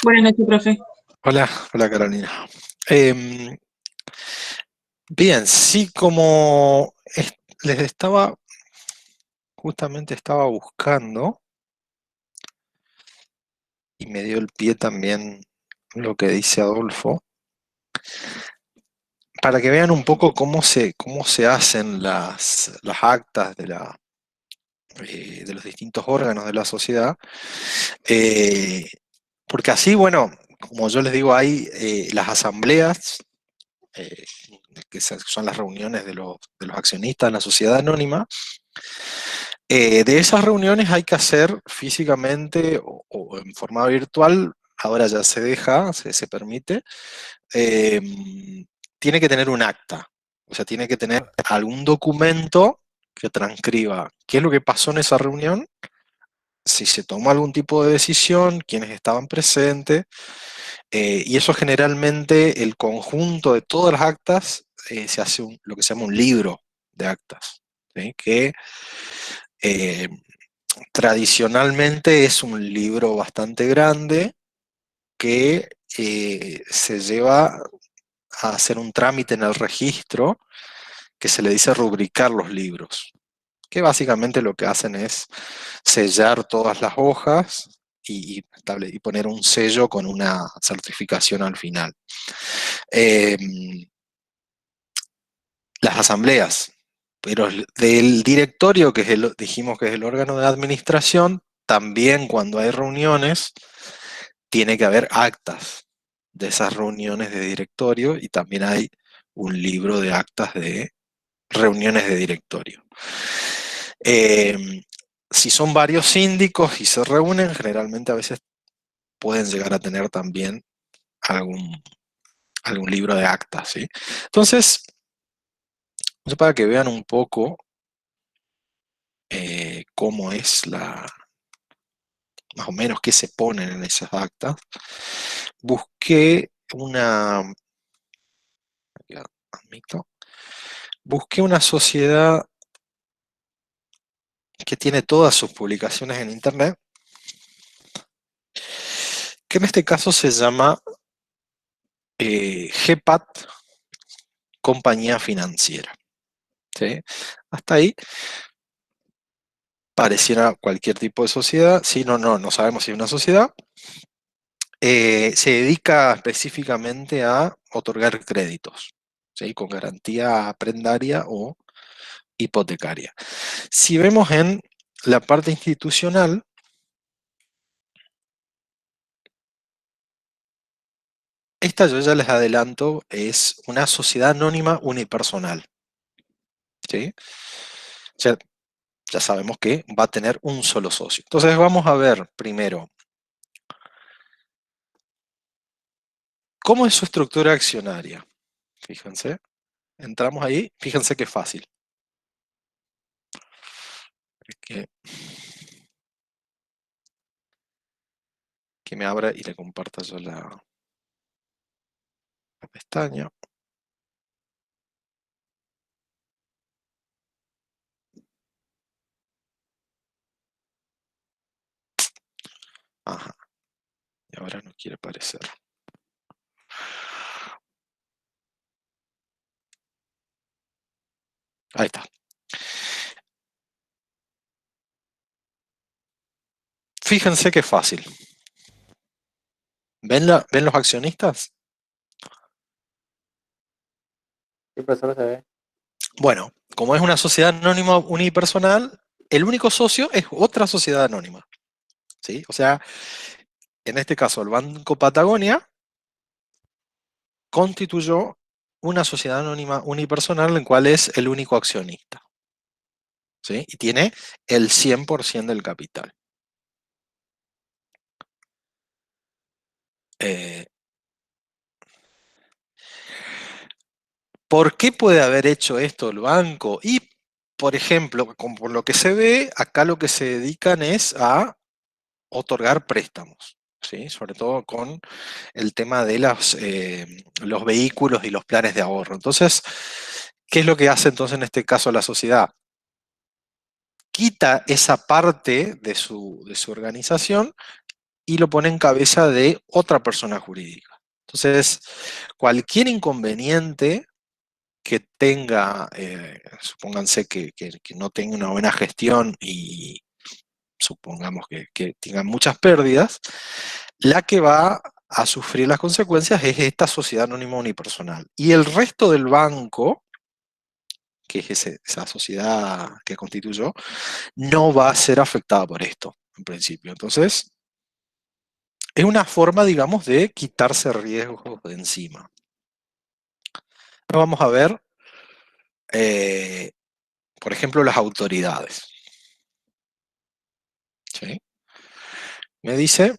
Buenas noches, profe. Hola, hola Carolina. Em, Bien, sí, les estaba, justamente estaba buscando y me dio el pie también lo que dice Adolfo, para que vean un poco cómo se hacen las actas de los distintos órganos de la sociedad. Eh, Porque así, bueno, como yo les digo, hay las asambleas, eh, son las reuniones de los accionistas en la sociedad anónima. De esas reuniones hay que hacer físicamente o en forma virtual, ahora ya se permite, eh, tiene que tener un acta, o sea, tiene que tener algún documento que transcriba qué es lo que pasó en esa reunión, si se tomó algún tipo de decisión, quiénes estaban presentes, y eso generalmente, el conjunto de todas las actas, se hace lo que se llama un libro de actas, ¿sí? Que eh, tradicionalmente es un libro bastante grande que se lleva a hacer un trámite en el registro que se le dice rubricar los libros, que básicamente lo que hacen es sellar todas las hojas y poner un sello con una certificación al final. Eh, las asambleas, pero del directorio, dijimos que es el órgano de administración, también cuando hay reuniones, tiene que haber actas de esas reuniones de directorio y también hay un libro de actas de reuniones de directorio. Eh, si son varios síndicos y se reúnen, generalmente a veces pueden llegar a tener también algún, algún libro de actas, ¿sí? Entonces, para que vean un poco cómo es más o menos qué se ponen en esas actas, busqué ya, admito, busqué una sociedad que tiene todas sus publicaciones en internet, que en este caso se llama GPAT Compañía Financiera, ¿sí? Hasta ahí pareciera cualquier tipo de sociedad. Sí, no sabemos si es una sociedad. Se dedica específicamente a otorgar créditos, ¿sí? Con garantía prendaria o hipotecaria. Si vemos en la parte institucional, esta yo ya les adelanto, es una sociedad anónima unipersonal, ¿sí? O sea, ya sabemos que va a tener un solo socio. Entonces vamos a ver primero, ¿cómo es su estructura accionaria? Fíjense, entramos ahí, fíjense qué fácil. Que, que me abra y le comparta yo la pestaña. Ajá, y ahora no quiere aparecer. Ahí está. Fíjense qué fácil. ¿Ven los accionistas? Sí, profesor, se ve. Bueno, como es una sociedad anónima unipersonal, el único socio es otra sociedad anónima, ¿sí? O sea, en este caso, el Banco Patagonia constituyó una sociedad anónima unipersonal en la cual es el único accionista, ¿sí? Y tiene el 100% del capital. Eh, ¿Por qué puede haber hecho esto el banco? Y, por ejemplo, por lo que se ve, acá lo que se dedican es a otorgar préstamos, ¿sí? Sobre todo con el tema de los vehículos y los planes de ahorro. Entonces, ¿qué es lo que hace entonces en este caso la sociedad? Quita esa parte de su organización y lo pone en cabeza de otra persona jurídica. Entonces, cualquier inconveniente que tenga, supónganse que no tenga una buena gestión y supongamos que tengan muchas pérdidas, la que va a sufrir las consecuencias es esta sociedad anónima unipersonal. Y el resto del banco, que es esa sociedad que constituyó, no va a ser afectada por esto, en principio. Entonces, es una forma, digamos, de quitarse riesgos de encima. Ahora vamos a ver, eh, por ejemplo, las autoridades. ¿Sí? Me dice,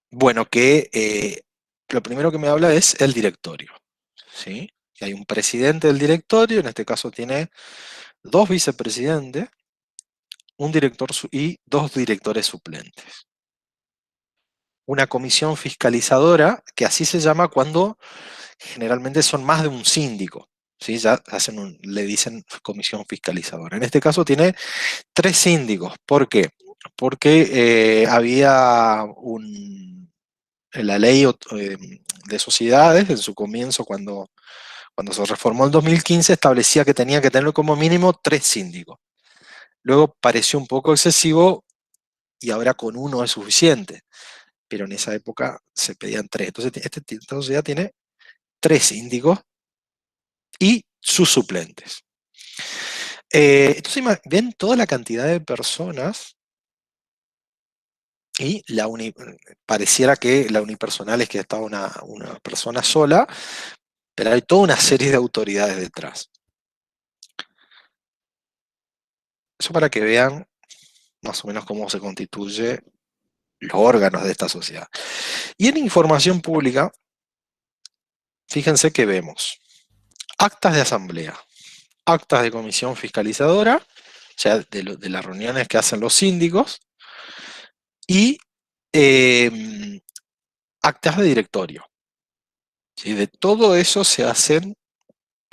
bueno, que lo primero que me habla es el directorio. ¿Sí? Y hay un presidente del directorio, en este caso tiene dos vicepresidentes, un director y dos directores suplentes. Una comisión fiscalizadora, que así se llama cuando generalmente son más de un síndico. ¿Sí? Ya le dicen comisión fiscalizadora. En este caso tiene tres síndicos. ¿Por qué? Porque había en la ley de sociedades, en su comienzo, cuando se reformó en 2015, establecía que tenía que tener como mínimo tres síndicos. Luego pareció un poco excesivo y ahora con uno es suficiente, pero en esa época se pedían tres. Entonces, esta sociedad tiene tres síndicos y sus suplentes. Entonces, ven toda la cantidad de personas y pareciera que la unipersonal es que estaba una persona sola, pero hay toda una serie de autoridades detrás. Eso para que vean más o menos cómo se constituye los órganos de esta sociedad. Y en información pública, fíjense que vemos actas de asamblea, actas de comisión fiscalizadora, o sea, de las reuniones que hacen los síndicos, y actas de directorio. ¿Sí? De todo eso se hacen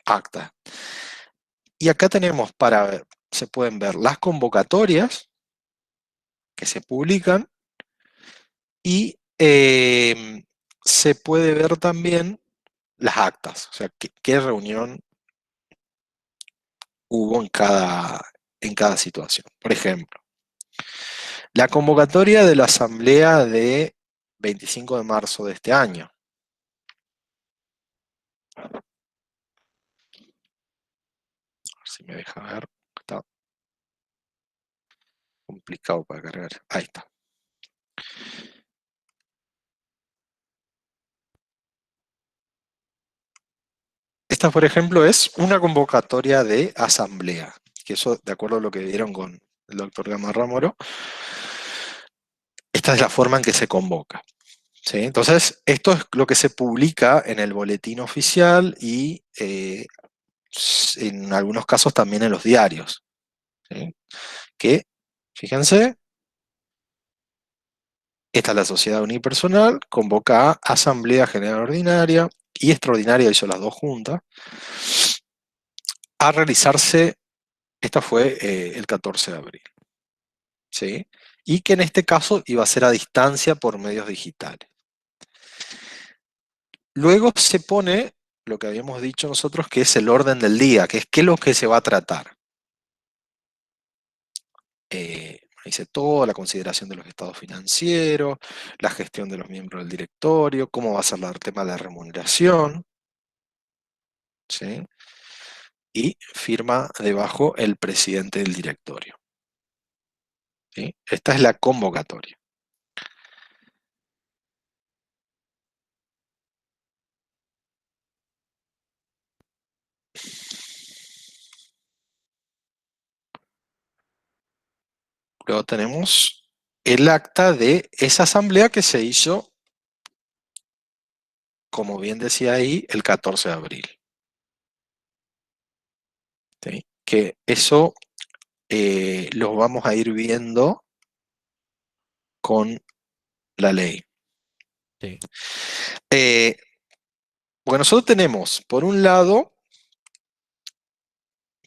actas. Y acá tenemos para ver, se pueden ver las convocatorias que se publican y se puede ver también las actas, o sea, qué reunión hubo en cada situación. Por ejemplo, la convocatoria de la asamblea de 25 de marzo de este año. A ver si me deja ver. Está complicado para cargar. Ahí está. Esta, por ejemplo, es una convocatoria de asamblea, que eso, de acuerdo a lo que vieron con el doctor Gamarra Moro, esta es la forma en que se convoca. ¿Sí? Entonces, esto es lo que se publica en el boletín oficial y en algunos casos también en los diarios. ¿Sí? Que, fíjense, esta es la sociedad unipersonal, convoca a Asamblea General Ordinaria y Extraordinaria, hizo las dos juntas, a realizarse, esta fue el 14 de abril. ¿Sí? Y que en este caso iba a ser a distancia por medios digitales. Luego se pone lo que habíamos dicho nosotros, que es el orden del día, que es qué es lo que se va a tratar. Dice todo, la consideración de los estados financieros, la gestión de los miembros del directorio, cómo va a ser el tema de la remuneración, ¿sí? Y firma debajo el presidente del directorio. ¿Sí? Esta es la convocatoria. Luego tenemos el acta de esa asamblea que se hizo, como bien decía ahí, el 14 de abril. ¿Sí? Que eso lo vamos a ir viendo con la ley. ¿Sí? Bueno, nosotros tenemos, por un lado,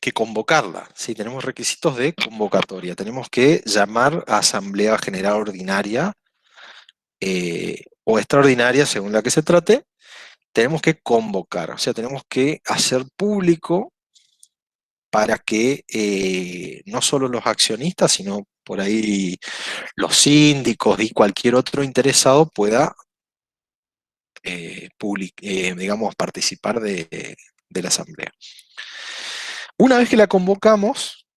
que convocarla, ¿sí? Tenemos requisitos de convocatoria. Tenemos que llamar a asamblea general ordinaria o extraordinaria, según la que se trate. Tenemos que convocar, o sea, tenemos que hacer público para que no solo los accionistas, sino por ahí los síndicos y cualquier otro interesado pueda, digamos, participar de la asamblea. Una vez que la convocamos,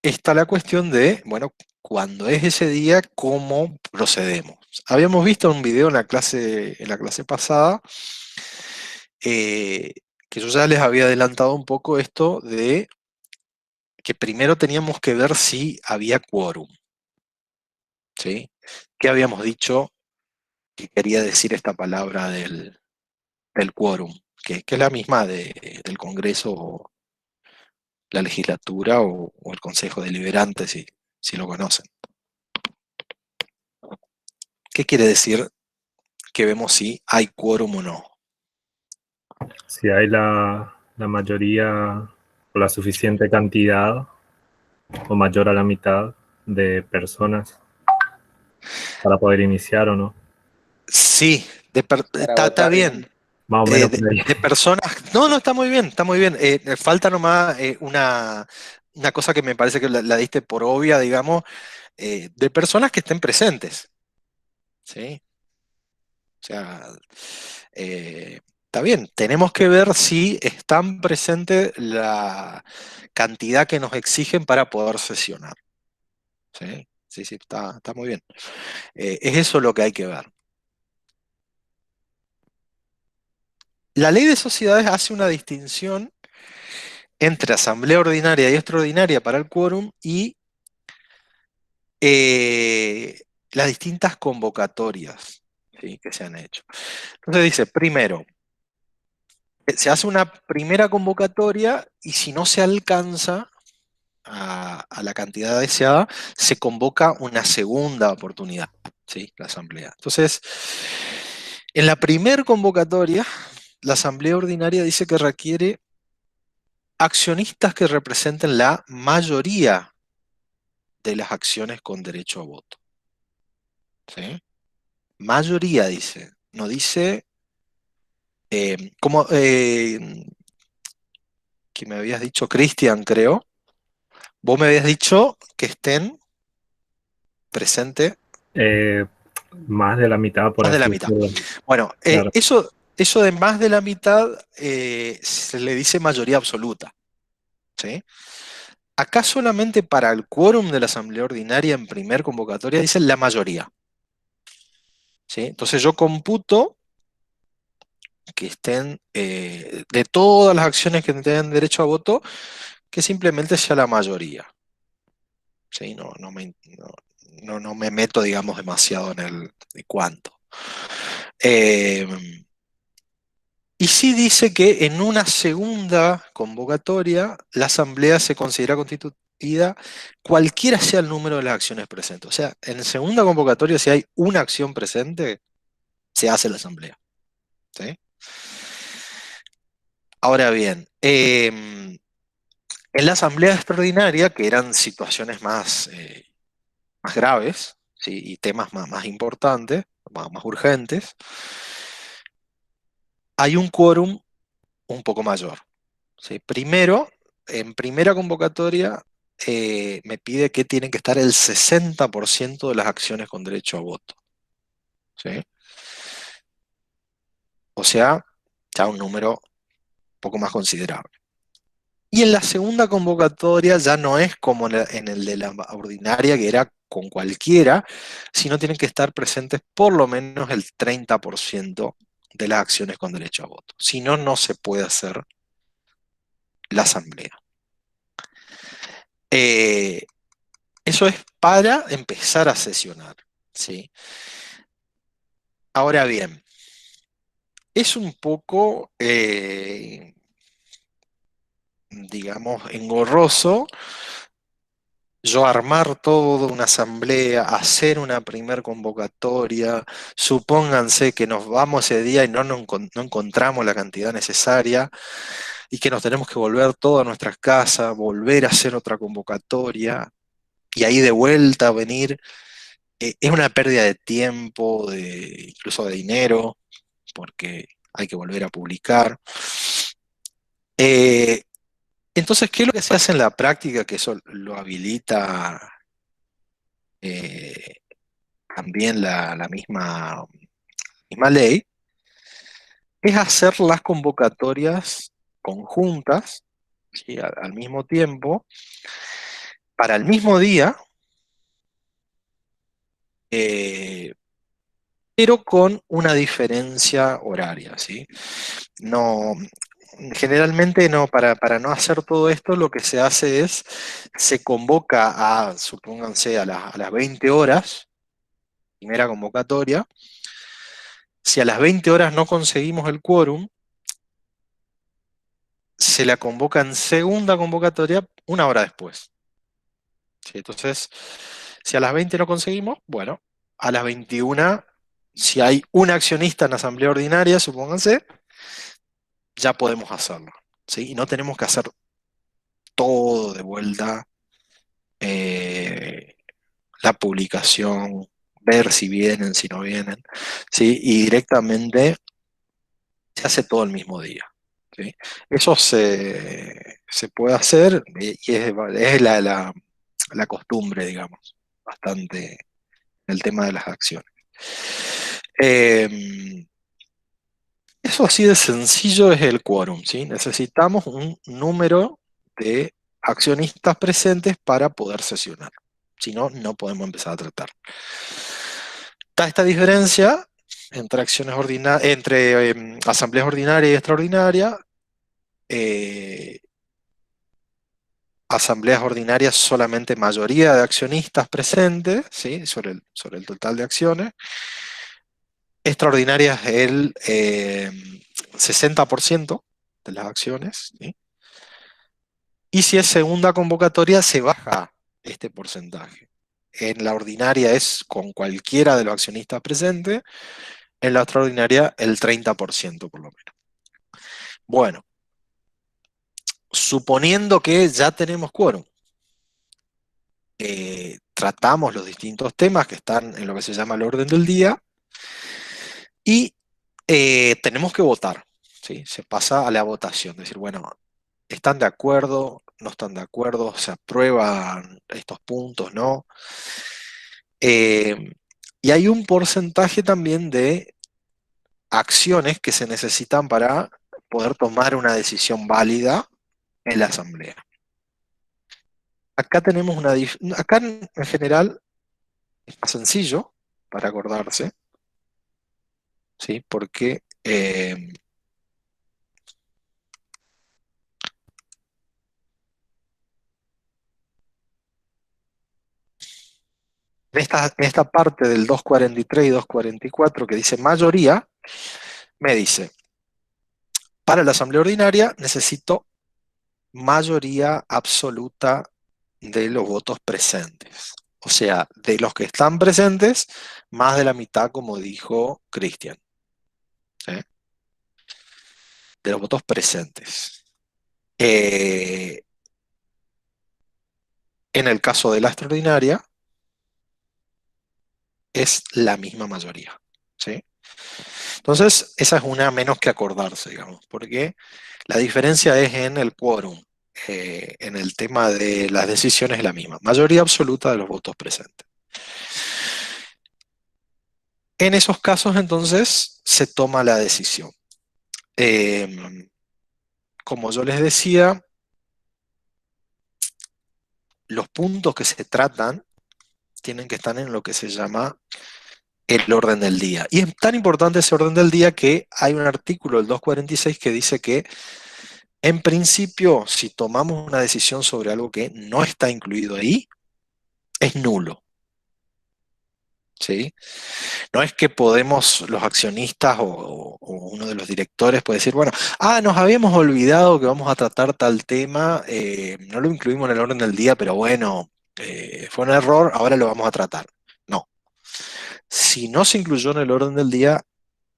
está la cuestión de, bueno, cuando es ese día, ¿cómo procedemos? Habíamos visto un video en la clase pasada, eh, que yo ya les había adelantado un poco esto de que primero teníamos que ver si había quórum, ¿sí? ¿Qué habíamos dicho que quería decir esta palabra del quórum? Que es la misma del Congreso, o la legislatura o el Consejo Deliberante, si lo conocen. ¿Qué quiere decir que vemos si hay quórum o no? Si hay la mayoría o la suficiente cantidad o mayor a la mitad de personas para poder iniciar o no. Sí, Para está votar, bien. digamos. Más o menos por ahí. De personas. No, no, está muy bien, está muy bien. Falta nomás una cosa que me parece que la diste por obvia, digamos, de personas que estén presentes. ¿Sí? O sea, está bien, tenemos que ver si están presentes la cantidad que nos exigen para poder sesionar. ¿Sí? Sí, sí, está muy bien. Es eso lo que hay que ver. La ley de sociedades hace una distinción entre asamblea ordinaria y extraordinaria para el quórum y eh, las distintas convocatorias, ¿sí?, que se han hecho. Entonces dice, primero, se hace una primera convocatoria y si no se alcanza a la cantidad deseada, se convoca una segunda oportunidad, ¿sí?, la asamblea. Entonces, en la primera convocatoria, la asamblea ordinaria dice que requiere accionistas que representen la mayoría de las acciones con derecho a voto. ¿Sí? Mayoría dice, no dice como que me habías dicho, Cristian, creo. Vos me habías dicho que estén presentes Eh, Más de la mitad, por más de la así mitad. decirlo. Bueno, Claro. eso de más de la mitad se le dice mayoría absoluta. ¿Sí? Acá solamente para el quórum de la asamblea ordinaria en primer convocatoria dice la mayoría. ¿Sí? Entonces yo computo que estén, de todas las acciones que tengan derecho a voto, que simplemente sea la mayoría. ¿Sí? No me meto, digamos, demasiado en el de cuánto. Eh, y sí dice que en una segunda convocatoria la asamblea se considera constituida cualquiera sea el número de las acciones presentes. O sea, en segunda convocatoria, si hay una acción presente, se hace la asamblea. ¿Sí? Ahora bien, en la asamblea extraordinaria, que eran situaciones más graves, ¿sí?, y temas más importantes, más urgentes, hay un quórum un poco mayor. ¿Sí? Primero, en primera convocatoria, me pide que tienen que estar el 60% de las acciones con derecho a voto. ¿Sí? O sea, ya un número un poco más considerable. Y en la segunda convocatoria ya no es como en el de la ordinaria, que era con cualquiera, sino tienen que estar presentes por lo menos el 30% de las acciones con derecho a voto. Si no, no se puede hacer la asamblea. Eh, Eso es para empezar a sesionar, ¿sí? Ahora bien, es un poco, digamos, engorroso yo armar todo, una asamblea, hacer una primer convocatoria, supónganse que nos vamos ese día y no encontramos la cantidad necesaria y que nos tenemos que volver todos a nuestras casas, volver a hacer otra convocatoria y ahí de vuelta venir. Es una pérdida de tiempo, incluso de dinero, porque hay que volver a publicar. Eh, entonces, ¿qué es lo que se hace en la práctica que eso lo habilita eh, también la misma ley? Es hacer las convocatorias conjuntas, ¿sí? Al mismo tiempo, para el mismo día, eh, pero con una diferencia horaria, ¿sí? No, generalmente no, para no hacer todo esto, lo que se hace es, se convoca supónganse, a las 20 horas, primera convocatoria. Si a las 20 horas no conseguimos el quórum, se la convoca en segunda convocatoria una hora después. ¿Sí? Entonces, si a las 20 no conseguimos, bueno, a las 21, si hay un accionista en asamblea ordinaria, supónganse, ya podemos hacerlo. ¿Sí? Y no tenemos que hacer todo de vuelta, la publicación, ver si vienen, si no vienen, ¿sí? Y directamente se hace todo el mismo día. ¿Sí? Eso se puede hacer y es la costumbre, digamos, bastante el tema de las acciones. Eso así de sencillo es el quórum, ¿sí? Necesitamos un número de accionistas presentes para poder sesionar. Si no, no podemos empezar a tratar. Está esta diferencia entre asambleas ordinarias y extraordinarias. Asambleas ordinarias solamente mayoría de accionistas presentes, ¿sí? sobre el total de acciones. Extraordinarias el 60% de las acciones, ¿sí? Y si es segunda convocatoria, se baja este porcentaje. En la ordinaria es con cualquiera de los accionistas presentes, en la extraordinaria el 30% por lo menos. Bueno, suponiendo que ya tenemos quórum, tratamos los distintos temas que están en lo que se llama el orden del día y tenemos que votar, ¿sí? Se pasa a la votación, es decir, bueno, ¿están de acuerdo? ¿No están de acuerdo? ¿Se aprueban estos puntos? ¿No? Y hay un porcentaje también de acciones que se necesitan para poder tomar una decisión válida en la asamblea. Acá tenemos acá en general es más sencillo para acordarse, ¿sí? Porque en esta parte del 243 y 244 que dice mayoría, me dice, para la asamblea ordinaria necesito mayoría absoluta de los votos presentes. O sea, de los que están presentes, más de la mitad, como dijo Cristian. ¿Sí? De los votos presentes. En el caso de la extraordinaria, es la misma mayoría. ¿Sí? Entonces, esa es una menos que acordarse, digamos, porque la diferencia es en el quórum. En el tema de las decisiones es la misma. Mayoría absoluta de los votos presentes. En esos casos, entonces, se toma la decisión. Como yo les decía, los puntos que se tratan tienen que estar en lo que se llama el orden del día. Y es tan importante ese orden del día que hay un artículo del 246 que dice que, en principio, si tomamos una decisión sobre algo que no está incluido ahí, es nulo. ¿Sí? No es que los accionistas o uno de los directores puede decir, bueno, nos habíamos olvidado que vamos a tratar tal tema, no lo incluimos en el orden del día, pero bueno, fue un error, ahora lo vamos a tratar. No. Si no se incluyó en el orden del día,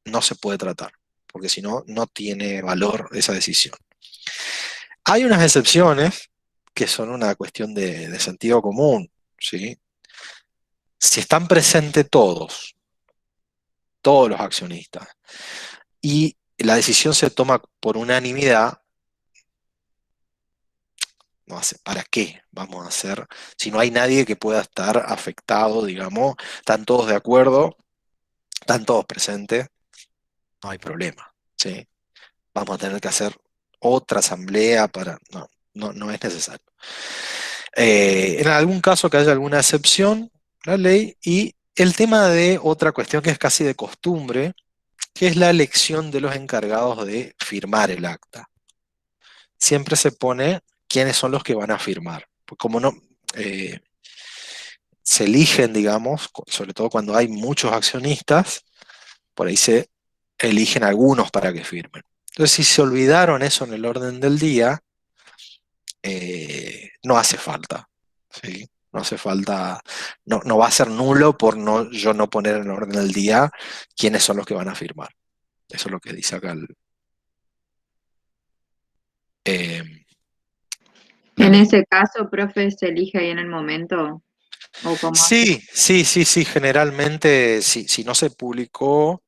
no se puede tratar, porque si no, no tiene valor esa decisión. Hay unas excepciones que son una cuestión de sentido común, ¿sí? Si están presentes todos los accionistas, y la decisión se toma por unanimidad, no hace, ¿para qué vamos a hacer? Si no hay nadie que pueda estar afectado, digamos, están todos de acuerdo, están todos presentes, no hay problema, ¿sí? Vamos a tener que hacer otra asamblea para... No, no es necesario. En algún caso que haya alguna excepción, la ley, y el tema de otra cuestión que es casi de costumbre, que es la elección de los encargados de firmar el acta. Siempre se pone quiénes son los que van a firmar. Pues como no se eligen, digamos, sobre todo cuando hay muchos accionistas, por ahí se eligen algunos para que firmen. Entonces, si se olvidaron eso en el orden del día, no hace falta, ¿sí? No hace falta, no va a ser nulo por yo no poner en el orden del día quiénes son los que van a firmar. Eso es lo que dice acá eh, la En ley. ese caso, profe, ¿se elige ahí en el momento? ¿O cómo hace? Sí, generalmente si no se publicó,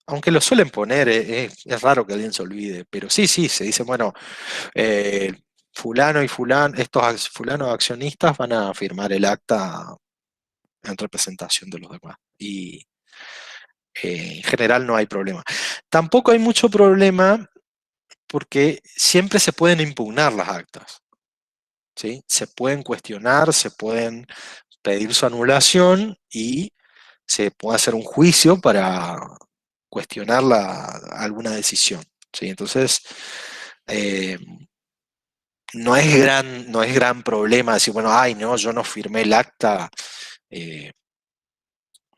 aunque lo suelen poner, es raro que alguien se olvide, pero sí, se dice, bueno, fulano y fulano, fulanos accionistas van a firmar el acta en representación de los demás. Y en general no hay problema. Tampoco hay mucho problema porque siempre se pueden impugnar las actas, ¿sí? Se pueden cuestionar, se pueden pedir su anulación y se puede hacer un juicio para cuestionar alguna decisión, ¿sí? Entonces, eh, no es gran problema decir, bueno, ay, no, yo no firmé el acta,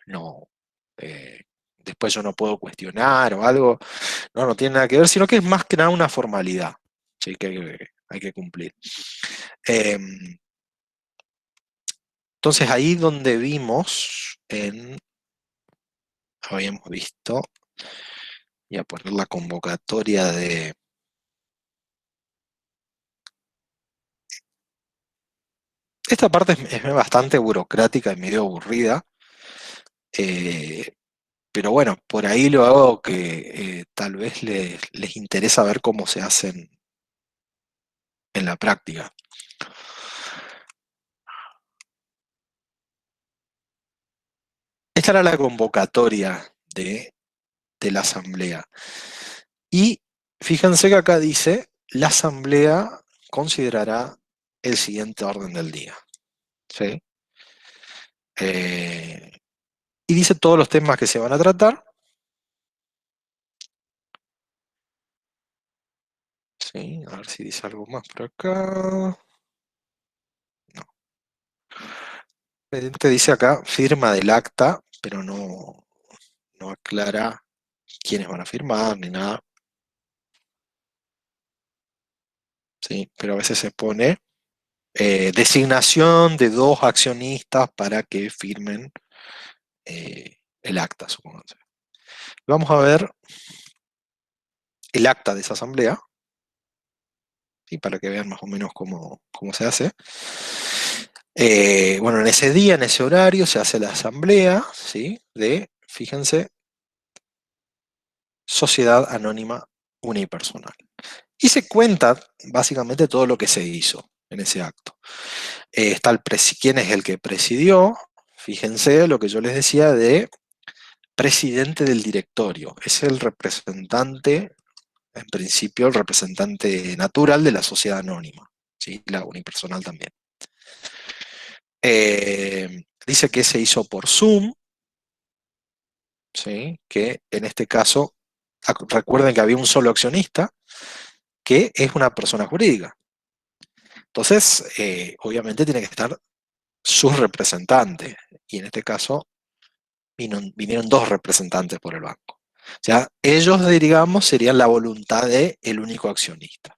no, después yo no puedo cuestionar o algo. No tiene nada que ver, sino que es más que nada una formalidad, ¿sí? Que hay que cumplir. Entonces ahí donde vimos, habíamos visto, voy a poner la convocatoria de... Esta parte es bastante burocrática y medio aburrida, pero bueno, por ahí lo hago que tal vez les interesa ver cómo se hacen en la práctica. Esta era la convocatoria de la asamblea. Y fíjense que acá dice, la asamblea considerará el siguiente orden del día, ¿sí? Y dice todos los temas que se van a tratar. Sí, a ver si dice algo más por acá. No. Te dice acá firma del acta, pero no aclara quiénes van a firmar ni nada. Sí, pero a veces se pone designación de 2 accionistas para que firmen el acta, supónganse. Vamos a ver el acta de esa asamblea, ¿sí? Para que vean más o menos cómo se hace. Bueno, en ese día, en ese horario, se hace la asamblea, ¿sí? Fíjense, Sociedad Anónima Unipersonal. Y se cuenta básicamente todo lo que se hizo en ese acto. Está quién es el que presidió, fíjense lo que yo les decía de presidente del directorio, es el representante, en principio el representante natural de la sociedad anónima, ¿sí? La unipersonal también. Dice que se hizo por Zoom, ¿sí? Que en este caso, recuerden que había un solo accionista, que es una persona jurídica. Entonces, obviamente tiene que estar su representante, y en este caso vinieron 2 representantes por el banco. O sea, ellos, digamos, serían la voluntad del único accionista.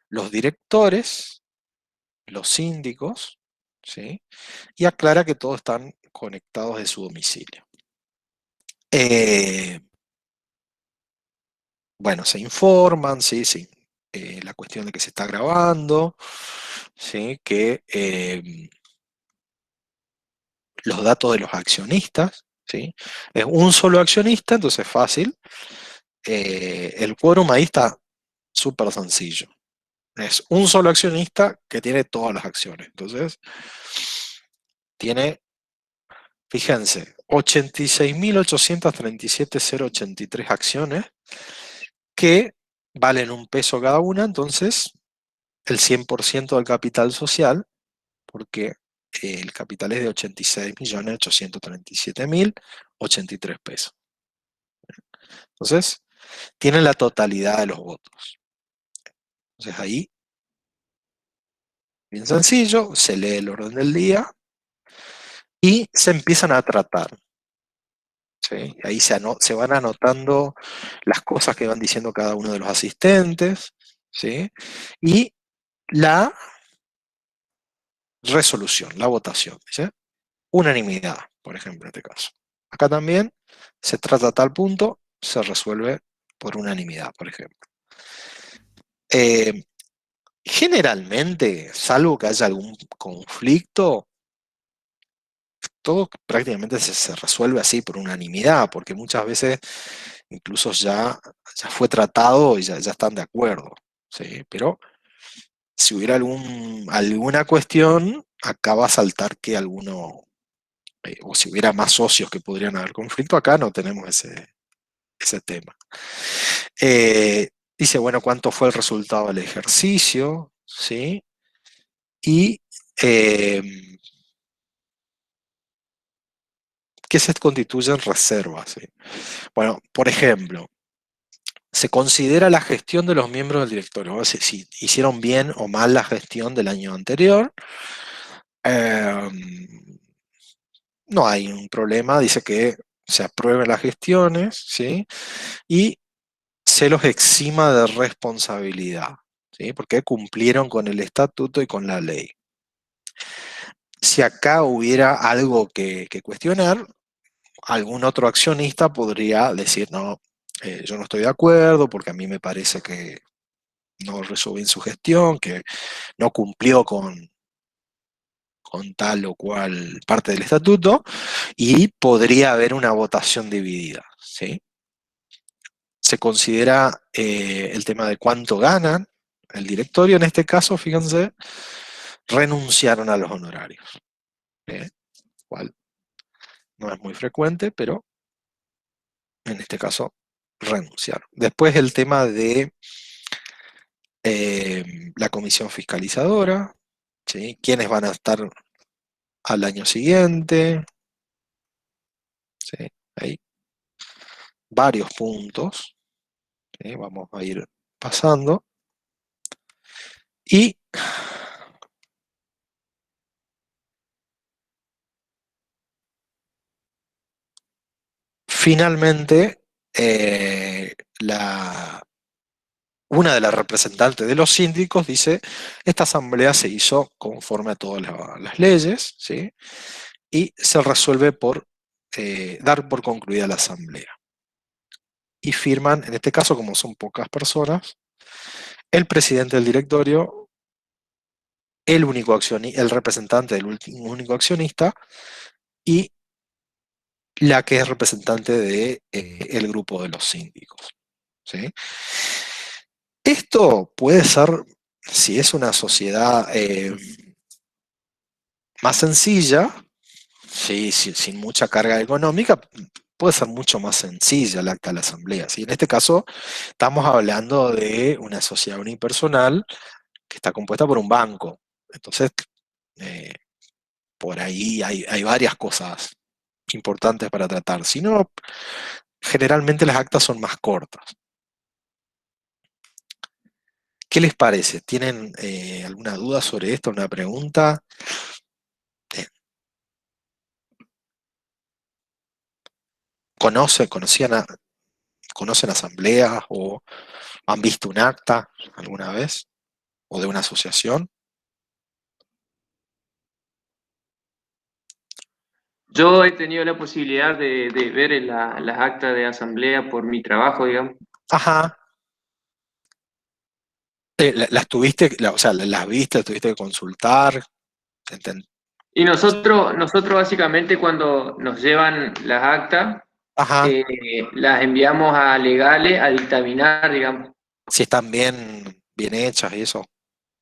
Los directores, los síndicos, ¿sí? Y aclara que todos están conectados de su domicilio. Bueno, se informan, ¿sí? Sí, la cuestión de que se está grabando, ¿sí? Que los datos de los accionistas, ¿sí? Es un solo accionista, entonces es fácil. El quórum ahí está súper sencillo. Es un solo accionista que tiene todas las acciones. Entonces, tiene, fíjense, 86.837.083 acciones que valen $1 cada una, entonces el 100% del capital social, porque el capital es de 86.837.083 pesos. Entonces, tienen la totalidad de los votos. Entonces ahí, bien sencillo, se lee el orden del día y se empiezan a tratar. ¿Sí? Ahí se van anotando las cosas que van diciendo cada uno de los asistentes, ¿sí? Y la resolución, la votación, ¿sí? Unanimidad, por ejemplo, en este caso. Acá también se trata a tal punto, se resuelve por unanimidad, por ejemplo. Generalmente, salvo que haya algún conflicto, todo prácticamente se resuelve así por unanimidad, porque muchas veces incluso ya fue tratado y ya están de acuerdo, ¿sí? Pero si hubiera alguna cuestión, acá va a saltar que alguno, o si hubiera más socios que podrían haber conflicto, acá no tenemos ese tema. Dice, bueno, ¿cuánto fue el resultado del ejercicio? ¿Sí? Y ¿qué se constituyen reservas? ¿Sí? Bueno, por ejemplo, se considera la gestión de los miembros del directorio, ¿no? Si hicieron bien o mal la gestión del año anterior. No hay un problema, dice que se aprueben las gestiones, ¿sí? Y se los exima de responsabilidad, ¿sí? Porque cumplieron con el estatuto y con la ley. Si acá hubiera algo que cuestionar, algún otro accionista podría decir, no, yo no estoy de acuerdo porque a mí me parece que no resolvió bien su gestión, que no cumplió con tal o cual parte del estatuto, y podría haber una votación dividida, ¿sí? Se considera el tema de cuánto ganan. El directorio, en este caso, fíjense, renunciaron a los honorarios, cual no es muy frecuente, pero en este caso renunciaron. Después el tema de la comisión fiscalizadora, ¿sí? ¿Quiénes van a estar al año siguiente? ¿Sí? Hay varios puntos, ¿sí? Vamos a ir pasando. Y finalmente, una de las representantes de los síndicos dice, esta asamblea se hizo conforme a todas las leyes, ¿sí? Y se resuelve por dar por concluida la asamblea. Y firman, en este caso, como son pocas personas, el presidente del directorio, el representante del único accionista y la que es representante del grupo de los síndicos, ¿sí? Esto puede ser, si es una sociedad más sencilla, sí, sin mucha carga económica, puede ser mucho más sencilla el acta de la asamblea, ¿sí? En este caso, estamos hablando de una sociedad unipersonal que está compuesta por un banco. Entonces, eh, por ahí hay varias cosas importantes para tratar. Si no, generalmente las actas son más cortas. ¿Qué les parece? ¿Tienen alguna duda sobre esto? ¿Una pregunta? Eh, ¿Conocen asambleas o han visto un acta alguna vez? ¿O de una asociación? Yo he tenido la posibilidad de ver las actas de asamblea por mi trabajo, digamos. Ajá. ¿Las tuviste, o sea, las viste, las tuviste que consultar? Enten- Y nosotros básicamente cuando nos llevan las actas, Ajá. las enviamos a legales a dictaminar, digamos. Si están bien hechas y eso.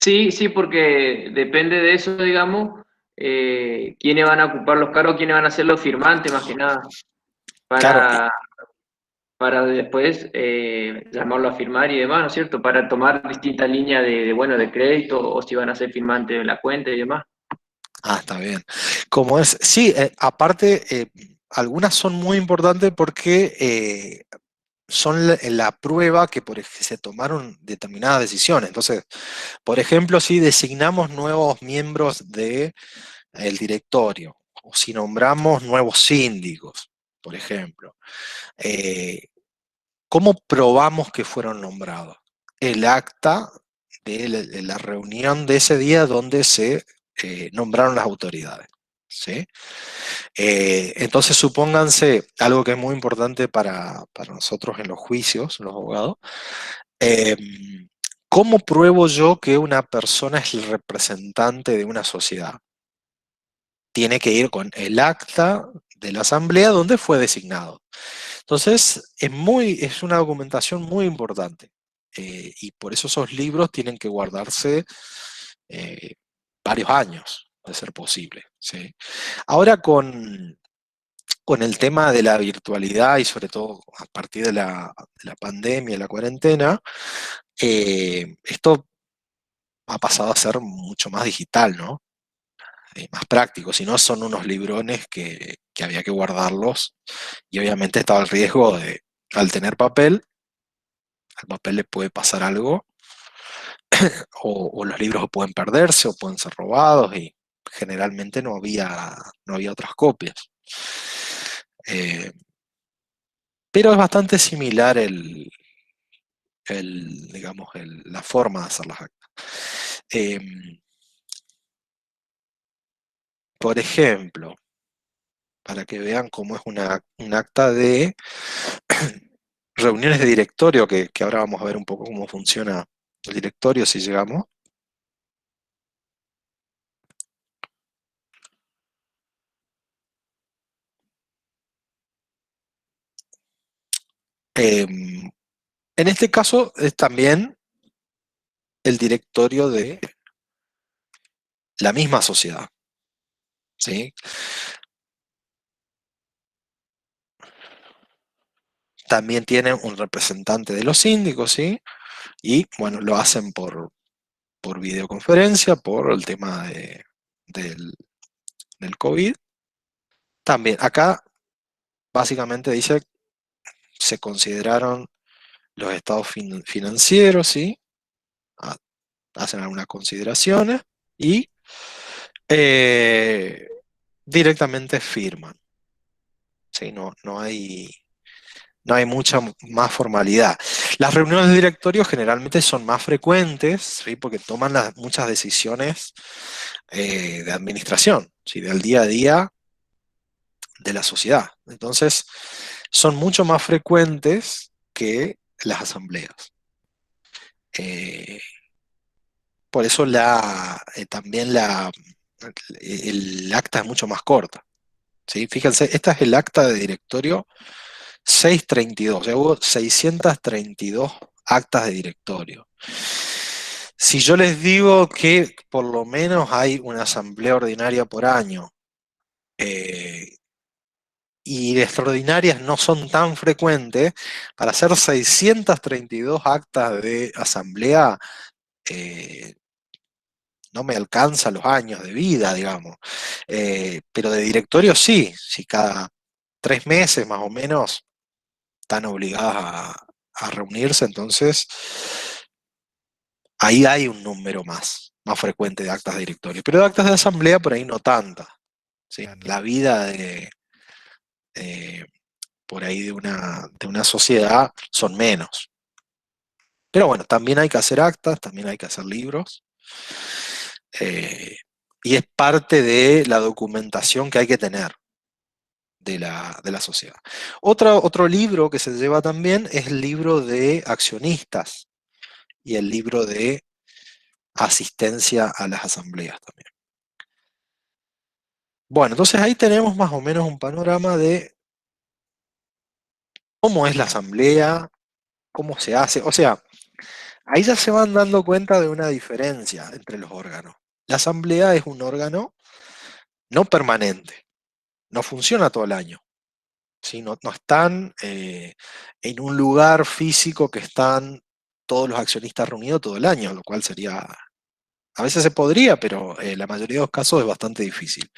Sí, sí, porque depende de eso, digamos, quiénes van a ocupar los cargos, quiénes van a ser los firmantes, más que nada, Claro, para después llamarlo a firmar y demás, ¿no es cierto? Para tomar distintas líneas bueno, de crédito o si van a ser firmantes de la cuenta y demás. está bien. Como es, sí, aparte, algunas son muy importantes porque son la prueba que se tomaron determinadas decisiones. Entonces, por ejemplo, si designamos nuevos miembros del directorio o si nombramos nuevos síndicos, por ejemplo, eh, ¿cómo probamos que fueron nombrados? El acta de la reunión de ese día donde se nombraron las autoridades. ¿Sí? Entonces, supónganse algo que es muy importante para nosotros en los juicios, los abogados. ¿Cómo pruebo yo que una persona es el representante de una sociedad? Tiene que ir con el acta de la asamblea donde fue designado. Entonces, es una documentación muy importante. Y por eso esos libros tienen que guardarse eh, varios años, de ser posible. ¿Sí? Ahora con el tema de la virtualidad y sobre todo a partir de la pandemia, la cuarentena, esto ha pasado a ser mucho más digital, ¿no? Más práctico, si no son unos librones que había que guardarlos y obviamente estaba el riesgo de, al tener papel, al papel le puede pasar algo o los libros pueden perderse o pueden ser robados y generalmente no había otras copias. Eh, pero es bastante similar digamos, la forma de hacer las actas. Por ejemplo, para que vean cómo es un acta de reuniones de directorio, que ahora vamos a ver un poco cómo funciona el directorio si llegamos. En este caso es también el directorio de la misma sociedad. ¿Sí? También tienen un representante de los síndicos, ¿sí? Y bueno, lo hacen por videoconferencia, por el tema del COVID. También acá básicamente dice, se consideraron los estados financieros, ¿sí? Ah, hacen algunas consideraciones y eh, directamente firman. ¿Sí? No hay mucha más formalidad. Las reuniones de directorio generalmente son más frecuentes, ¿sí? Porque toman muchas decisiones de administración, ¿sí? Del día a día de la sociedad. Entonces, son mucho más frecuentes que las asambleas. Eh, por eso también el acta es mucho más corta. ¿Sí? Fíjense, esta es el acta de directorio 632, o sea, hubo 632 actas de directorio. Si yo les digo que por lo menos hay una asamblea ordinaria por año, y extraordinarias no son tan frecuentes, para hacer 632 actas de asamblea, eh, no me alcanza los años de vida, digamos. Pero de directorio sí, si cada 3 meses más o menos están obligadas a reunirse, entonces ahí hay un número más frecuente de actas de directorio. Pero de actas de asamblea por ahí no tantas. ¿Sí? La vida eh, por ahí de una sociedad son menos. Pero bueno, también hay que hacer actas, también hay que hacer libros. Y es parte de la documentación que hay que tener. de la sociedad. Otro libro que se lleva también es el libro de accionistas y el libro de asistencia a las asambleas también. Bueno, entonces ahí tenemos más o menos un panorama de cómo es la asamblea, cómo se hace. O sea, ahí ya se van dando cuenta de una diferencia entre los órganos. La asamblea es un órgano no permanente, no funciona todo el año. ¿Sí? No están en un lugar físico que están todos los accionistas reunidos todo el año, lo cual sería, a veces se podría, pero en la mayoría de los casos es bastante difícil.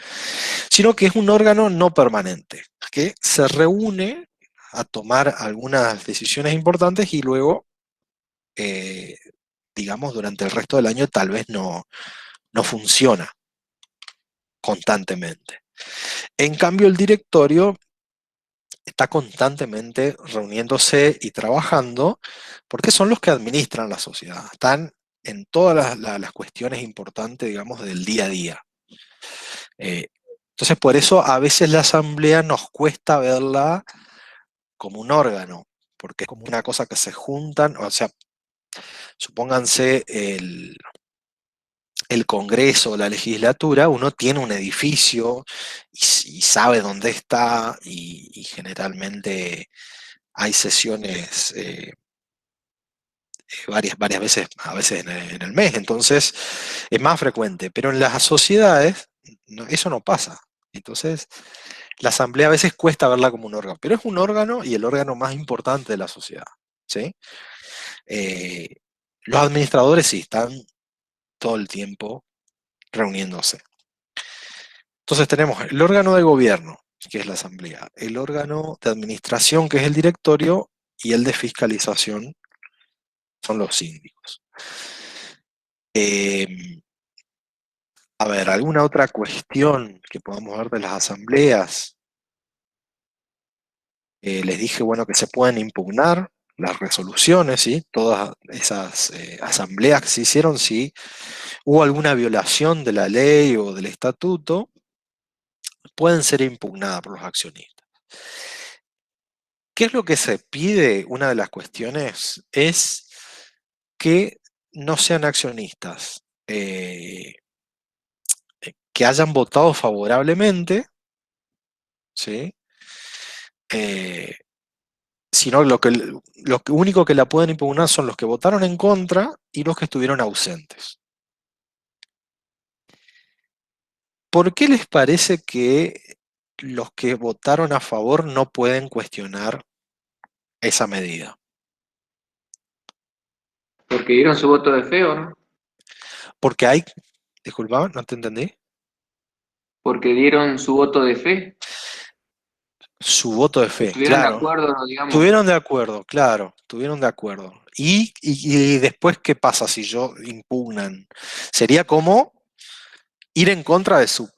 Sino que es un órgano no permanente, que se reúne a tomar algunas decisiones importantes y luego, digamos, durante el resto del año tal vez no funciona constantemente. En cambio, el directorio está constantemente reuniéndose y trabajando porque son los que administran la sociedad. Están en todas las cuestiones importantes, digamos, del día a día. Entonces, por eso a veces la asamblea nos cuesta verla como un órgano, porque es como una cosa que se juntan, o sea, supónganse el Congreso o la legislatura, uno tiene un edificio y sabe dónde está y generalmente hay sesiones varias veces, a veces en el mes, entonces es más frecuente, pero en las sociedades eso no pasa. Entonces, la asamblea a veces cuesta verla como un órgano, pero es un órgano y el órgano más importante de la sociedad, ¿sí? Los administradores sí están todo el tiempo reuniéndose. Entonces tenemos el órgano de gobierno, que es la asamblea, el órgano de administración, que es el directorio, y el de fiscalización son los síndicos. A ver, ¿alguna otra cuestión que podamos ver de las asambleas? Les dije, bueno, que se pueden impugnar las resoluciones, ¿sí? Todas esas asambleas que se hicieron, si hubo alguna violación de la ley o del estatuto, pueden ser impugnadas por los accionistas. ¿Qué es lo que se pide? Una de las cuestiones es que no sean accionistas, que hayan votado favorablemente, ¿sí? Sino lo único que la pueden impugnar son los que votaron en contra y los que estuvieron ausentes. ¿Por qué les parece que los que votaron a favor no pueden cuestionar esa medida? Porque dieron su voto de fe, ¿o no? Porque hay, disculpa, no te entendí. Porque dieron su voto de fe. Su voto de fe, Estuvieron de claro. acuerdo, digamos. Estuvieron de acuerdo, claro, estuvieron de acuerdo. Y después, ¿qué pasa si impugnan? Sería como ir en contra de su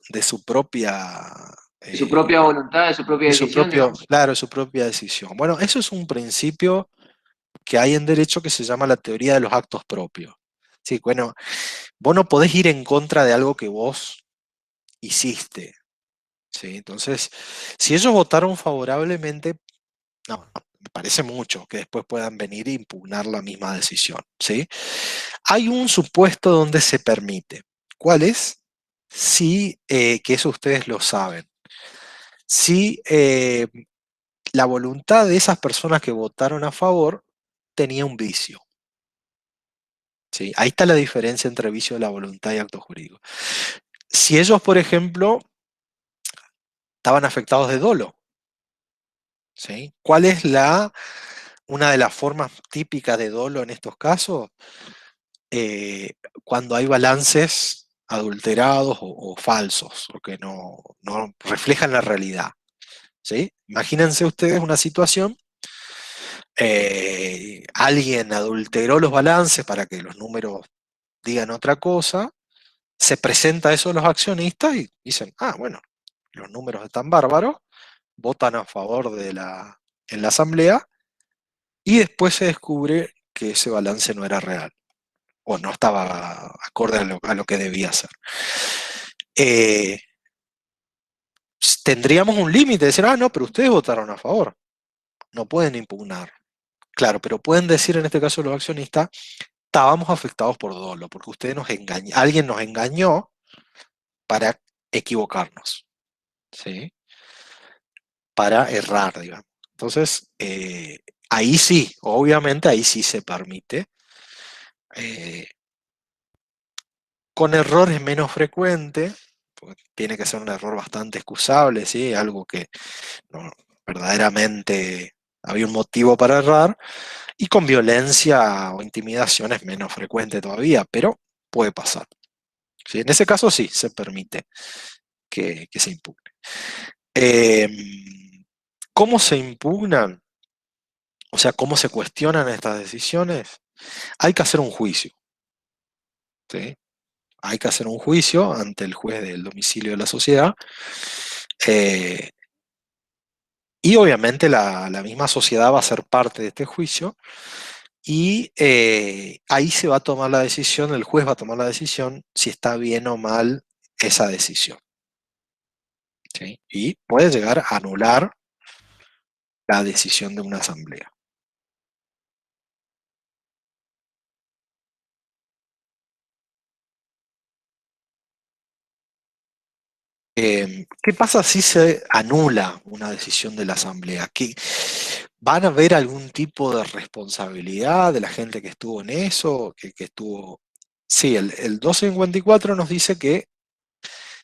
propia... De su propia voluntad, de su propia decisión, digamos. Claro, su propia decisión. Bueno, eso es un principio que hay en derecho que se llama la teoría de los actos propios. Sí, bueno, vos no podés ir en contra de algo que vos hiciste. ¿Sí? Entonces, si ellos votaron favorablemente, no, me parece mucho que después puedan venir e impugnar la misma decisión. ¿Sí? Hay un supuesto donde se permite. ¿Cuál es? Sí, que eso ustedes lo saben. Si la voluntad de esas personas que votaron a favor tenía un vicio. ¿Sí? Ahí está la diferencia entre vicio de la voluntad y acto jurídico. Si ellos, por ejemplo, estaban afectados de dolo, ¿sí? ¿Cuál es una de las formas típicas de dolo en estos casos? Cuando hay balances adulterados o falsos, o que no reflejan la realidad. ¿Sí? Imagínense ustedes una situación, alguien adulteró los balances para que los números digan otra cosa, se presenta eso a los accionistas y dicen, ah, bueno, los números están bárbaros, votan a favor en la asamblea y después se descubre que ese balance no era real o no estaba acorde a lo que debía ser. tendríamos un límite, decir, no, pero ustedes votaron a favor, no pueden impugnar. Claro, pero pueden decir en este caso los accionistas, estábamos afectados por dolo, porque ustedes alguien nos engañó para equivocarnos, ¿sí? Para errar, digamos. Entonces, ahí sí, obviamente ahí sí se permite. Con errores menos frecuentes, porque tiene que ser un error bastante excusable, ¿sí? Algo que no, verdaderamente había un motivo para errar, y con violencia o intimidación es menos frecuente todavía, pero puede pasar, ¿sí? En ese caso sí, se permite que se impugne. ¿Cómo se impugnan? O sea, ¿cómo se cuestionan estas decisiones? Hay que hacer un juicio, ¿sí? Hay que hacer un juicio ante el juez del domicilio de la sociedad, y obviamente la misma sociedad va a ser parte de este juicio, y ahí se va a tomar la decisión, el juez va a tomar la decisión si está bien o mal esa decisión, ¿sí? Y puede llegar a anular la decisión de una asamblea. ¿Qué pasa si se anula una decisión de la asamblea? ¿Van a haber algún tipo de responsabilidad de la gente que estuvo en eso? Que estuvo... Sí, el 254 nos dice que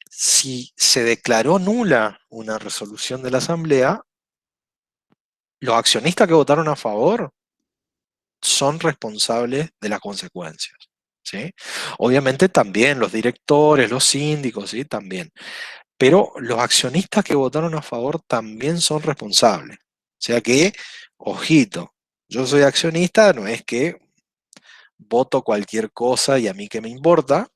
si se declaró nula una resolución de la asamblea, los accionistas que votaron a favor son responsables de las consecuencias, ¿sí? Obviamente también los directores, los síndicos, ¿sí? También. Pero los accionistas que votaron a favor también son responsables. O sea que, ojito, yo soy accionista, no es que voto cualquier cosa y a mí que me importa,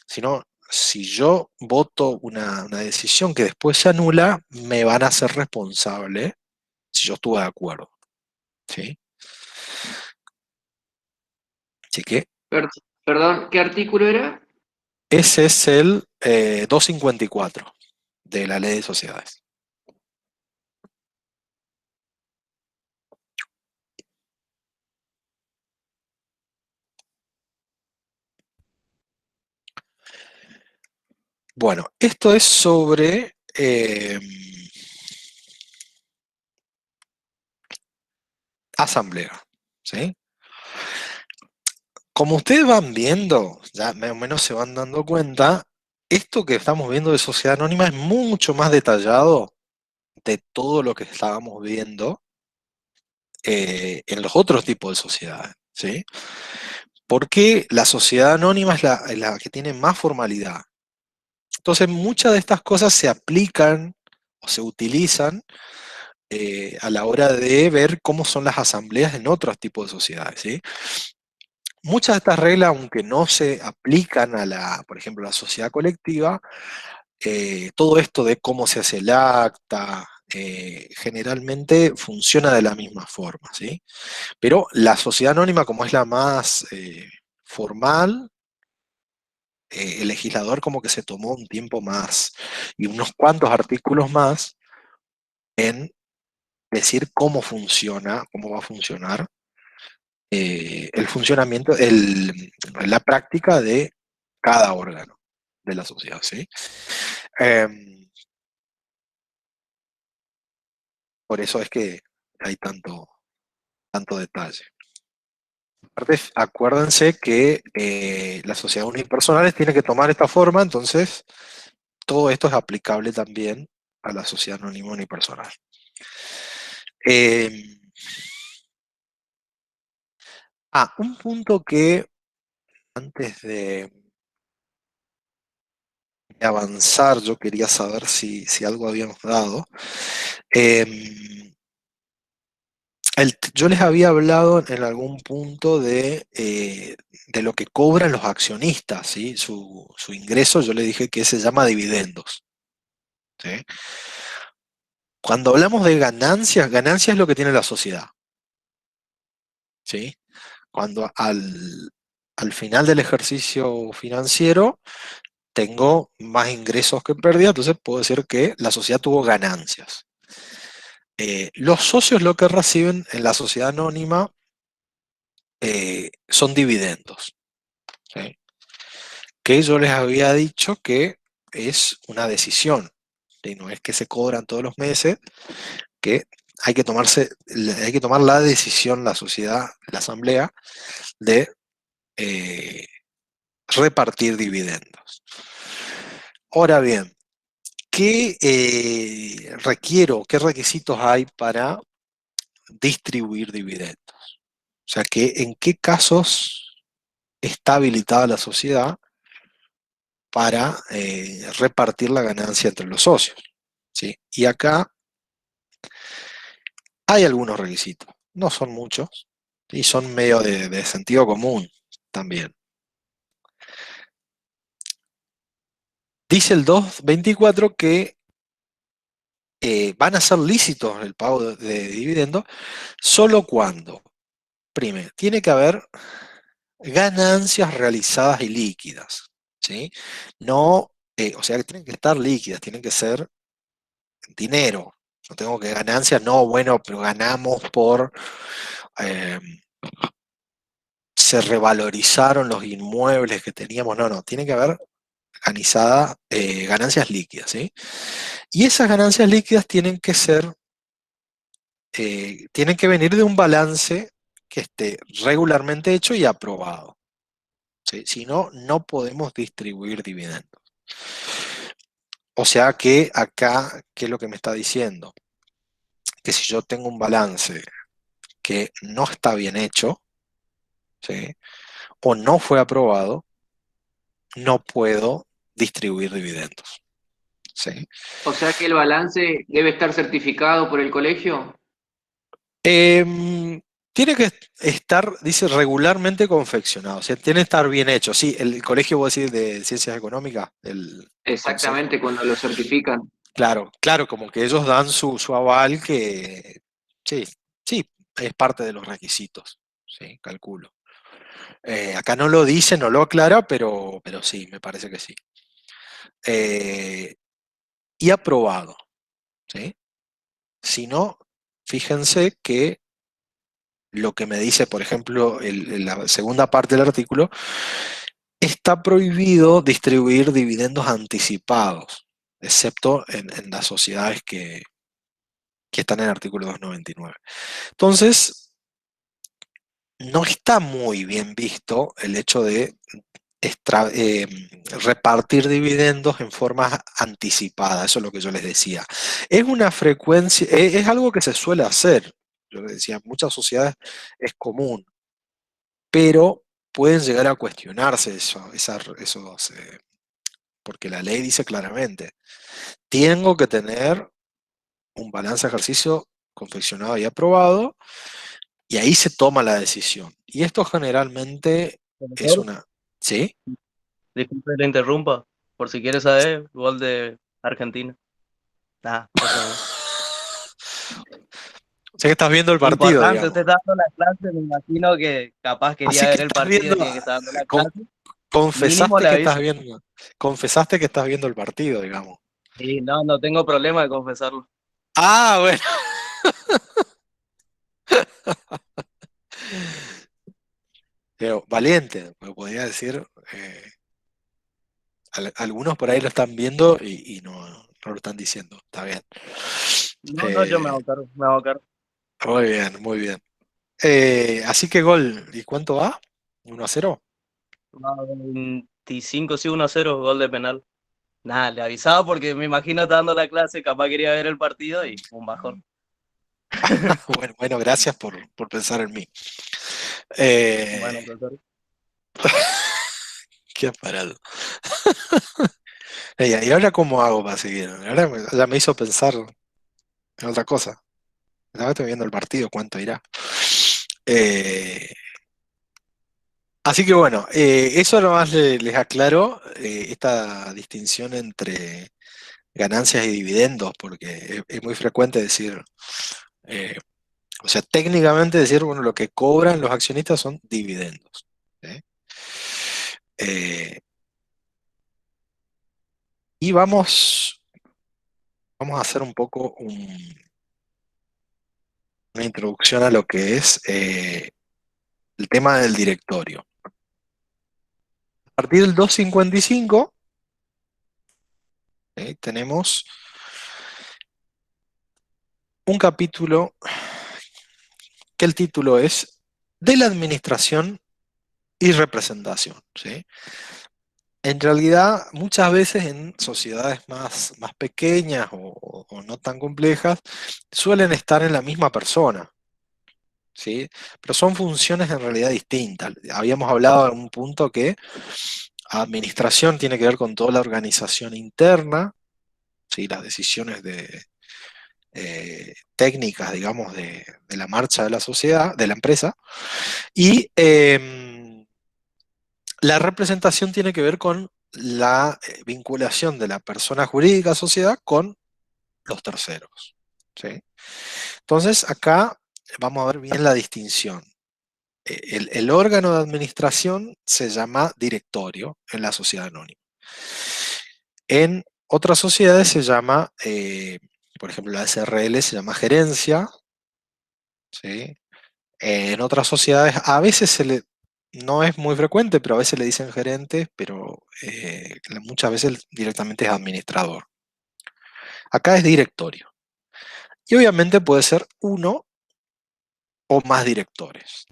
sino si yo voto una decisión que después se anula, me van a hacer responsable si yo estuve de acuerdo, ¿sí? Así que Perdón, ¿qué artículo era? ese es el 254 de la Ley de Sociedades. Bueno, esto es sobre asamblea, ¿sí? Como ustedes van viendo, ya más o menos se van dando cuenta, esto que estamos viendo de sociedad anónima es mucho más detallado de todo lo que estábamos viendo en los otros tipos de sociedades, ¿sí? Porque la sociedad anónima es la que tiene más formalidad. Entonces, muchas de estas cosas se aplican o se utilizan a la hora de ver cómo son las asambleas en otros tipos de sociedades, ¿sí? Muchas de estas reglas, aunque no se aplican a por ejemplo, a la sociedad colectiva, todo esto de cómo se hace el acta, generalmente funciona de la misma forma, ¿sí? Pero la sociedad anónima, como es la más formal, el legislador como que se tomó un tiempo más y unos cuantos artículos más en decir cómo funciona, cómo va a funcionar el funcionamiento, la práctica de cada órgano de la sociedad, ¿sí? Por eso es que hay tanto detalle. Aparte, acuérdense que la sociedad unipersonales tiene que tomar esta forma, entonces todo esto es aplicable también a la sociedad anónima unipersonal. Un punto que antes de avanzar yo quería saber si algo habíamos dado. Yo les había hablado en algún punto de lo que cobran los accionistas, ¿sí? Su ingreso, yo les dije que se llama dividendos, ¿sí? Cuando hablamos de ganancias, ganancias es lo que tiene la sociedad, ¿sí? Cuando al final del ejercicio financiero tengo más ingresos que pérdidas, entonces puedo decir que la sociedad tuvo ganancias. Los socios lo que reciben en la sociedad anónima son dividendos, ¿sí? Que yo les había dicho que es una decisión, ¿sí? No es que se cobran todos los meses, que hay que tomar la decisión, la sociedad, la asamblea, de repartir dividendos. Ahora bien, ¿qué qué requisitos hay para distribuir dividendos? O sea, ¿en qué casos está habilitada la sociedad para repartir la ganancia entre los socios? ¿Sí? Y acá hay algunos requisitos, no son muchos, y son medio de sentido común también. Dice el 224 que van a ser lícitos el pago de dividendos solo cuando, primero, tiene que haber ganancias realizadas y líquidas, ¿sí? No, o sea, que tienen que estar líquidas, tienen que ser dinero. No tengo que ganancias, no, bueno, pero ganamos por, eh, se revalorizaron los inmuebles que teníamos, no, tiene que haber ganancias líquidas, ¿sí? Y esas ganancias líquidas tienen que ser, tienen que venir de un balance que esté regularmente hecho y aprobado, ¿sí? Si no, no podemos distribuir dividendos. O sea que acá, ¿qué es lo que me está diciendo? Que si yo tengo un balance que no está bien hecho, ¿sí? O no fue aprobado, no puedo distribuir dividendos, ¿sí? O sea que el balance debe estar certificado por el colegio. Tiene que estar, dice, regularmente confeccionado, o sea, tiene que estar bien hecho. Sí, el colegio, vos decís, de ciencias económicas, el consejo. Exactamente, cuando lo certifican. Claro, claro, como que ellos dan su aval que sí, sí, es parte de los requisitos, sí, calculo. Acá no lo dice, no lo aclara, pero sí, me parece que sí. Y aprobado, ¿sí? Si no, fíjense que lo que me dice, por ejemplo, la segunda parte del artículo, está prohibido distribuir dividendos anticipados, excepto en las sociedades que están en el artículo 299. Entonces, no está muy bien visto el hecho de repartir dividendos en forma anticipada, eso es lo que yo les decía. Es una frecuencia, es algo que se suele hacer, yo les decía, en muchas sociedades es común, pero pueden llegar a cuestionarse porque la ley dice claramente, tengo que tener un balance de ejercicio confeccionado y aprobado, y ahí se toma la decisión. Y esto generalmente es Profesor, una... ¿Sí? disculpe que le interrumpa, por si quiere saber, gol de Argentina. Ah, eso no. Sé que estás viendo el partido, Importante, digamos. usted está dando la clase, me imagino que capaz Así quería que ver el estás partido viendo, y tiene que estar dando la clase. Mínimo confesaste le que estás aviso. viendo, confesaste que estás viendo el partido, digamos. Y no, no tengo problema de confesarlo. Ah, bueno. Pero valiente, me podría decir. Algunos por ahí lo están viendo y no lo están diciendo. Está bien. No, no, yo me Eh, hago cargo, me hago cargo. muy bien, muy bien. Así que gol. ¿Y cuánto va? ¿1-0? Va 25, sí, 1-0, gol de penal. Nada, le avisaba porque me imagino está dando la clase, capaz quería ver el partido y un bajón. Bueno, gracias por pensar en mí. Bueno, profesor. Qué parado. ¿Y ahora cómo hago para seguir? Ahora ya me hizo pensar en otra cosa. Ahora estoy viendo el partido, cuánto irá. Eh, Así que bueno, eso nomás les aclaro esta distinción entre ganancias y dividendos, porque es muy frecuente decir, eh, o sea, técnicamente decir, bueno, lo que cobran los accionistas son dividendos, ¿sí? Eh, Y vamos a hacer un poco una introducción a lo que es el tema del directorio. A partir del 255 tenemos un capítulo que el título es de la administración y representación, ¿sí? En realidad, muchas veces en sociedades más pequeñas o no tan complejas, suelen estar en la misma persona, ¿sí? Pero son funciones en realidad distintas. Habíamos hablado en un punto que administración tiene que ver con toda la organización interna, ¿sí? Las decisiones técnicas, digamos, de la marcha de la sociedad, de la empresa, y la representación tiene que ver con la vinculación de la persona jurídica sociedad con los terceros, ¿sí? Entonces, acá vamos a ver bien la distinción. El órgano de administración se llama directorio en la sociedad anónima. En otras sociedades se llama, por ejemplo, la SRL se llama gerencia, ¿sí? En otras sociedades a veces no es muy frecuente, pero a veces le dicen gerente, pero muchas veces directamente es administrador. Acá es directorio. Y obviamente puede ser uno o más directores.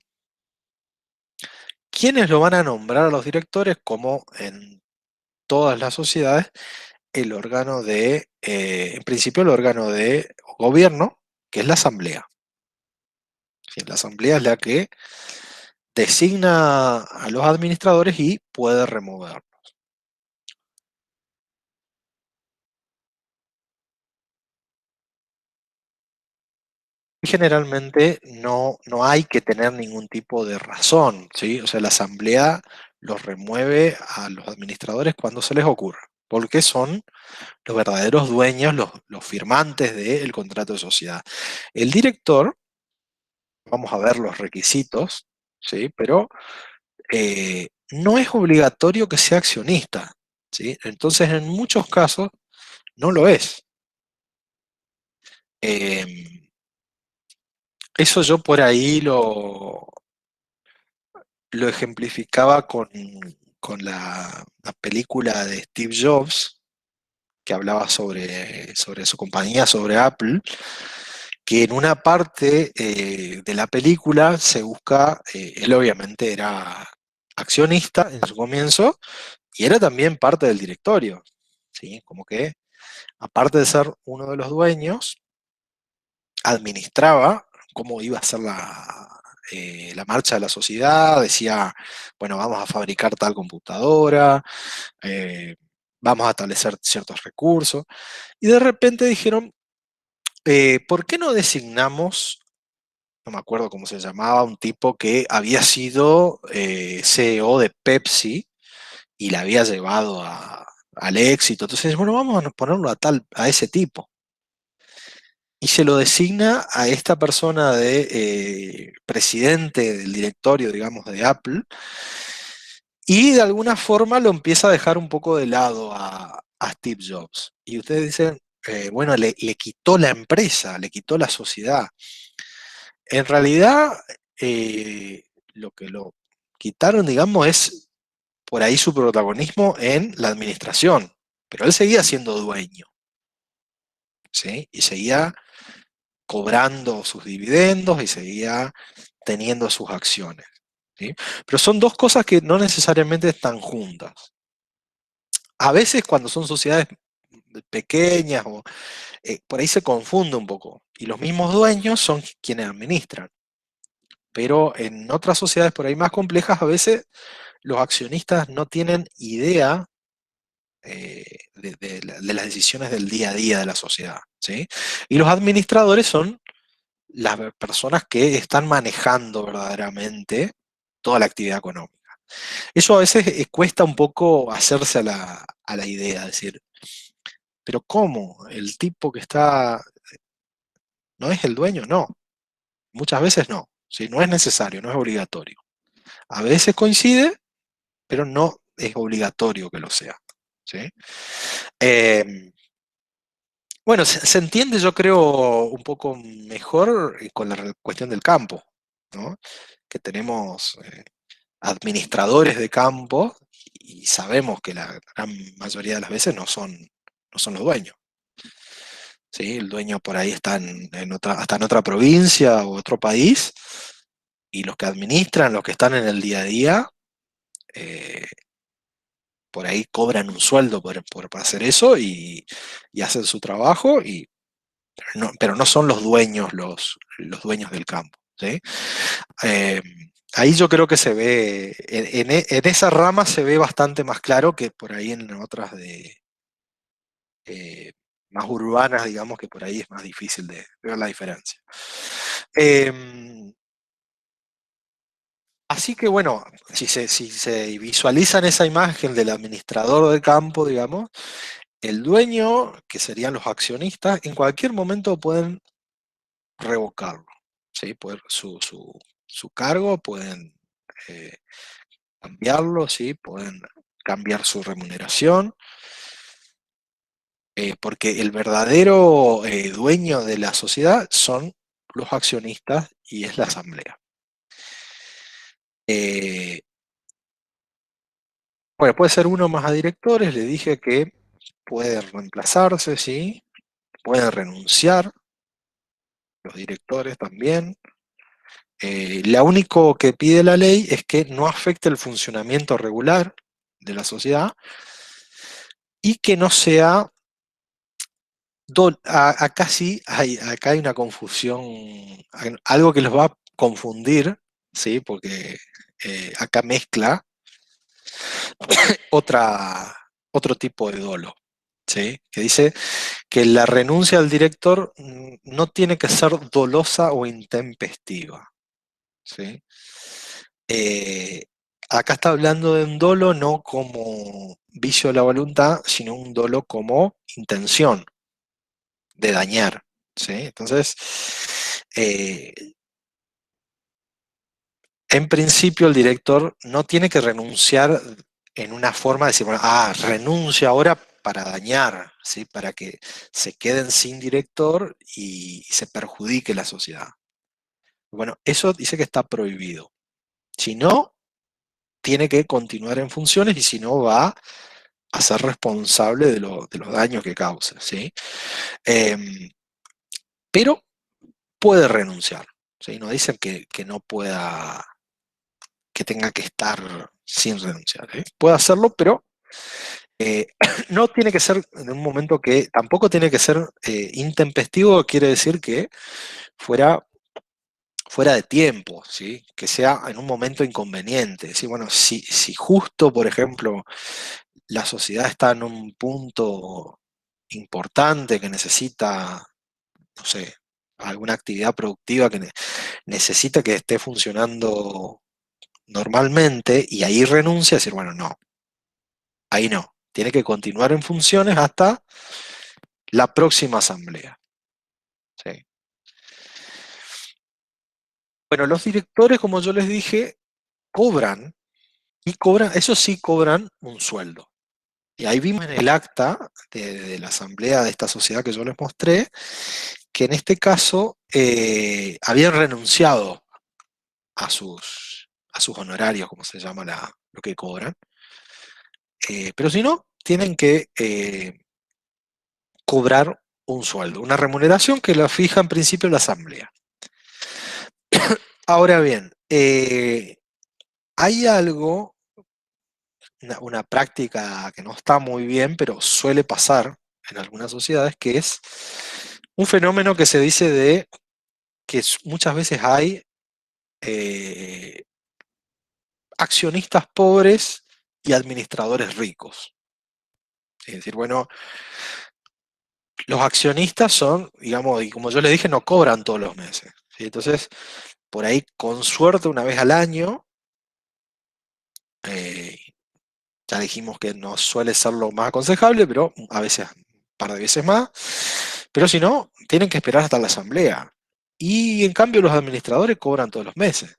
¿Quiénes lo van a nombrar a los directores? Como en todas las sociedades, el órgano en principio el órgano de gobierno, que es la asamblea. ¿Sí? La asamblea es la que designa a los administradores y puede removerlos. Generalmente no hay que tener ningún tipo de razón, ¿sí? O sea, la asamblea los remueve a los administradores cuando se les ocurra, porque son los verdaderos dueños, los firmantes del contrato de sociedad. El director, vamos a ver los requisitos, ¿sí? Pero no es obligatorio que sea accionista, ¿sí? Entonces, en muchos casos, no lo es. Eso yo por ahí lo ejemplificaba con la película de Steve Jobs, que hablaba sobre su compañía, sobre Apple, que en una parte de la película se busca, él obviamente era accionista en su comienzo, y era también parte del directorio, ¿sí? Como que, aparte de ser uno de los dueños, administraba cómo iba a ser la marcha de la sociedad, decía, bueno, vamos a fabricar tal computadora, vamos a establecer ciertos recursos, y de repente dijeron, ¿por qué no designamos, no me acuerdo cómo se llamaba, un tipo que había sido CEO de Pepsi y la había llevado al éxito? Entonces, bueno, vamos a ponerlo a ese tipo. Y se lo designa a esta persona de presidente del directorio, digamos, de Apple, y de alguna forma lo empieza a dejar un poco de lado a Steve Jobs. Y ustedes dicen, bueno, le quitó la empresa, le quitó la sociedad. En realidad, lo que lo quitaron, digamos, es por ahí su protagonismo en la administración, pero él seguía siendo dueño, ¿sí? Y seguía cobrando sus dividendos y seguía teniendo sus acciones, ¿sí? Pero son dos cosas que no necesariamente están juntas. A veces cuando son sociedades pequeñas por ahí se confunde un poco y los mismos dueños son quienes administran. Pero en otras sociedades por ahí más complejas, a veces los accionistas no tienen idea de las decisiones del día a día de la sociedad, ¿sí? Y los administradores son las personas que están manejando verdaderamente toda la actividad económica. Eso a veces cuesta un poco hacerse a la idea, decir, pero ¿cómo? El tipo que está, ¿no es el dueño? No, muchas veces no, ¿sí? No es necesario, no es obligatorio. A veces coincide, pero no es obligatorio que lo sea. ¿sí? Bueno, se entiende, yo creo, un poco mejor con la cuestión del campo, ¿no? Que tenemos administradores de campo y sabemos que la gran mayoría de las veces no son los dueños. ¿Sí? El dueño por ahí está hasta en otra provincia o otro país, y los que administran, los que están en el día a día, por ahí cobran un sueldo por hacer eso y hacen su trabajo, pero no son los dueños los dueños del campo. ¿Sí? Ahí yo creo que se ve, en esa rama se ve bastante más claro que por ahí en otras más urbanas, digamos, que por ahí es más difícil de ver la diferencia. Así que bueno, si se visualiza en esa imagen del administrador del campo, digamos, el dueño, que serían los accionistas, en cualquier momento pueden revocarlo, ¿sí? Su cargo, pueden cambiarlo, ¿sí? Pueden cambiar su remuneración, porque el verdadero dueño de la sociedad son los accionistas y es la asamblea. Bueno, puede ser uno más a directores, le dije que puede reemplazarse, ¿sí? Pueden renunciar los directores también. Lo único que pide la ley es que no afecte el funcionamiento regular de la sociedad y que no sea... Acá sí, acá hay una confusión, algo que los va a confundir, ¿sí? Porque acá mezcla otro tipo de dolo, ¿sí? Que dice que la renuncia del director no tiene que ser dolosa o intempestiva, ¿sí? Acá está hablando de un dolo no como vicio de la voluntad, sino un dolo como intención de dañar, ¿sí? Entonces, en principio el director no tiene que renunciar en una forma de decir, bueno, renuncia ahora para dañar, ¿sí? Para que se queden sin director y se perjudique la sociedad. Bueno, eso dice que está prohibido. Si no, tiene que continuar en funciones, y si no, va a ser responsable de los daños que cause, ¿sí? Pero puede renunciar, ¿sí? No dicen que no pueda, que tenga que estar sin renunciar, ¿eh? Puede hacerlo, pero no tiene que ser en un momento que, tampoco tiene que ser intempestivo, quiere decir que fuera de tiempo, ¿sí? Que sea en un momento inconveniente, ¿sí? Bueno, si justo, por ejemplo, la sociedad está en un punto importante que necesita, no sé, alguna actividad productiva que necesita que esté funcionando normalmente, y ahí renuncia, a decir, bueno, no, ahí no, tiene que continuar en funciones hasta la próxima asamblea. ¿Sí? Bueno, los directores, como yo les dije, cobran, eso sí, cobran un sueldo. Y ahí vimos en el acta de la asamblea de esta sociedad que yo les mostré, que en este caso habían renunciado a sus honorarios, como se llama lo que cobran. Pero si no, tienen que cobrar un sueldo, una remuneración que la fija en principio la asamblea. Ahora bien, hay algo, una práctica que no está muy bien, pero suele pasar en algunas sociedades, que es un fenómeno que se dice de que muchas veces hay accionistas pobres y administradores ricos. Es decir, bueno, los accionistas son, digamos, y como yo les dije, no cobran todos los meses, ¿sí? Entonces, por ahí, con suerte, una vez al año, ya dijimos que no suele ser lo más aconsejable, pero a veces, un par de veces más, pero si no, tienen que esperar hasta la asamblea. Y en cambio los administradores cobran todos los meses.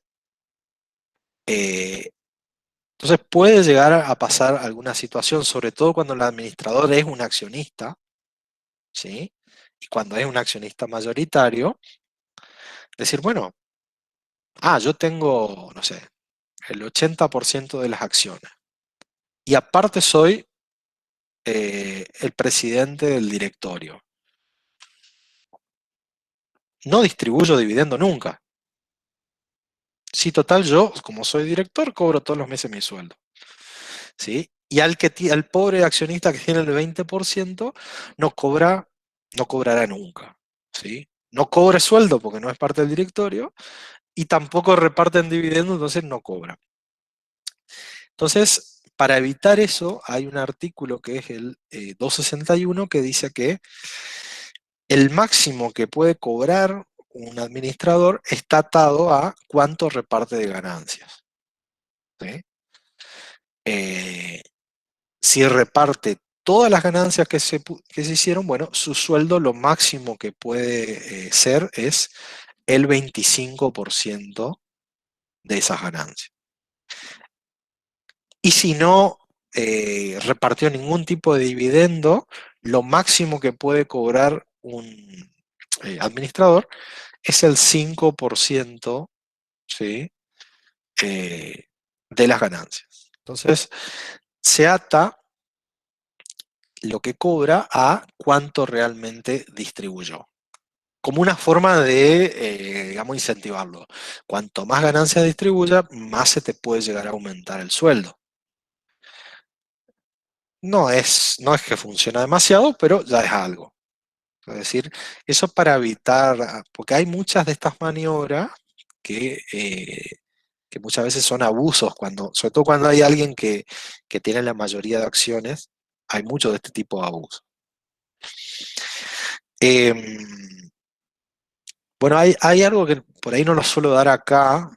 Entonces, Entonces puede llegar a pasar alguna situación, sobre todo cuando el administrador es un accionista, ¿sí? Y cuando es un accionista mayoritario, decir, bueno, yo tengo, no sé, el 80% de las acciones. Y aparte soy el presidente del directorio. No distribuyo dividendo nunca. Sí, total, yo, como soy director, cobro todos los meses mi sueldo. ¿Sí? Y al pobre accionista que tiene el 20% no cobrará nunca. ¿Sí? No cobra sueldo porque no es parte del directorio y tampoco reparten dividendos, entonces no cobra. Entonces, para evitar eso, hay un artículo que es el 261 que dice que el máximo que puede cobrar un administrador está atado a cuánto reparte de ganancias. ¿Sí? Si reparte todas las ganancias que se hicieron, bueno, su sueldo lo máximo que puede ser es el 25% de esas ganancias. Y si no repartió ningún tipo de dividendo, lo máximo que puede cobrar un administrador es el 5%, ¿sí? De las ganancias. Entonces, se ata lo que cobra a cuánto realmente distribuyó. Como una forma de, digamos, incentivarlo. Cuanto más ganancias distribuya, más se te puede llegar a aumentar el sueldo. No es que funciona demasiado, pero ya es algo. Es decir, eso para evitar, porque hay muchas de estas maniobras que muchas veces son abusos, sobre todo cuando hay alguien que tiene la mayoría de acciones, hay mucho de este tipo de abusos. Bueno, hay algo que por ahí no lo suelo dar acá,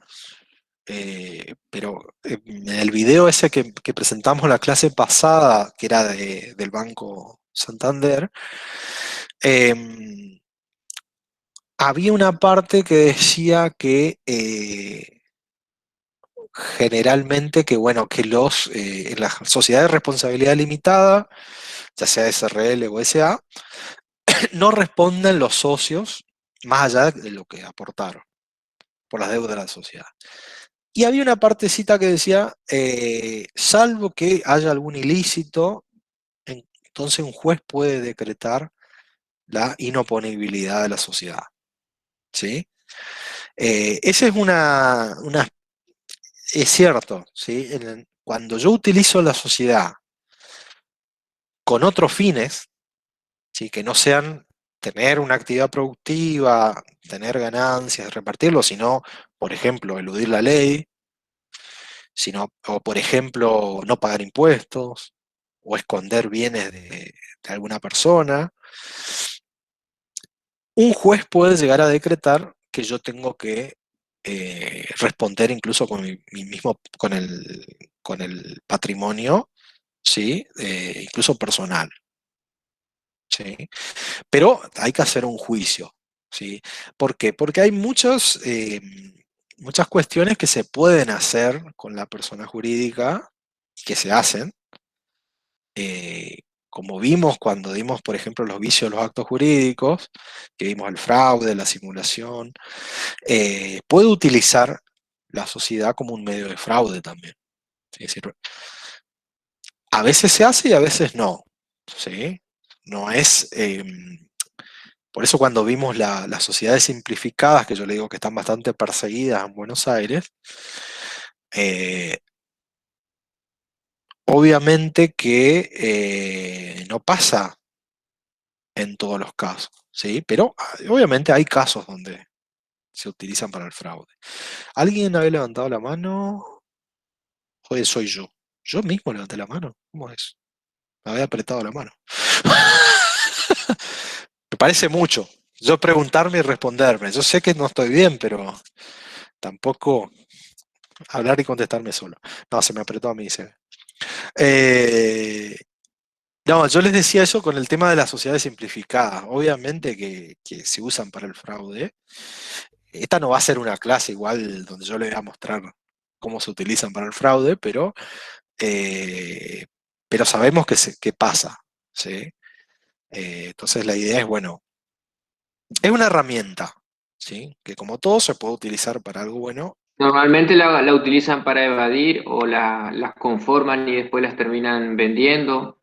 pero en el video ese que presentamos la clase pasada, que era del Banco Santander, había una parte que decía que generalmente que, bueno, que en las sociedades de responsabilidad limitada, ya sea SRL o SA, no responden los socios más allá de lo que aportaron por las deudas de la sociedad. Y había una partecita que decía, salvo que haya algún ilícito, entonces un juez puede decretar la inoponibilidad de la sociedad. ¿Sí? Esa es es cierto, ¿sí? Cuando yo utilizo la sociedad con otros fines, ¿sí? Que no sean tener una actividad productiva, tener ganancias, repartirlo, sino, por ejemplo, eludir la ley, o por ejemplo, no pagar impuestos, o esconder bienes de alguna persona, un juez puede llegar a decretar que yo tengo que responder incluso con con el patrimonio, ¿sí? Incluso personal. ¿Sí? Pero hay que hacer un juicio. ¿Sí? ¿Por qué? Porque hay muchas cuestiones que se pueden hacer con la persona jurídica, que se hacen, como vimos cuando dimos, por ejemplo, los vicios de los actos jurídicos, que vimos el fraude, la simulación, puede utilizar la sociedad como un medio de fraude también. ¿Sí? Es decir, a veces se hace y a veces no. ¿Sí? No es... por eso cuando vimos las sociedades simplificadas, que yo le digo que están bastante perseguidas en Buenos Aires, obviamente que no pasa en todos los casos, ¿sí? Pero obviamente hay casos donde se utilizan para el fraude. ¿Alguien había levantado la mano? Joder, soy yo. Yo mismo levanté la mano. ¿Cómo es? Me había apretado la mano. Me parece mucho. Yo preguntarme y responderme. Yo sé que no estoy bien, pero tampoco hablar y contestarme solo. No, se me apretó a mí. No, yo les decía eso con el tema de las sociedades simplificadas. Obviamente que se usan para el fraude. Esta no va a ser una clase igual donde yo les voy a mostrar cómo se utilizan para el fraude, pero sabemos que pasa, ¿sí? Entonces la idea es, bueno, es una herramienta, ¿sí? Que como todo se puede utilizar para algo bueno. Normalmente la utilizan para evadir o las conforman y después las terminan vendiendo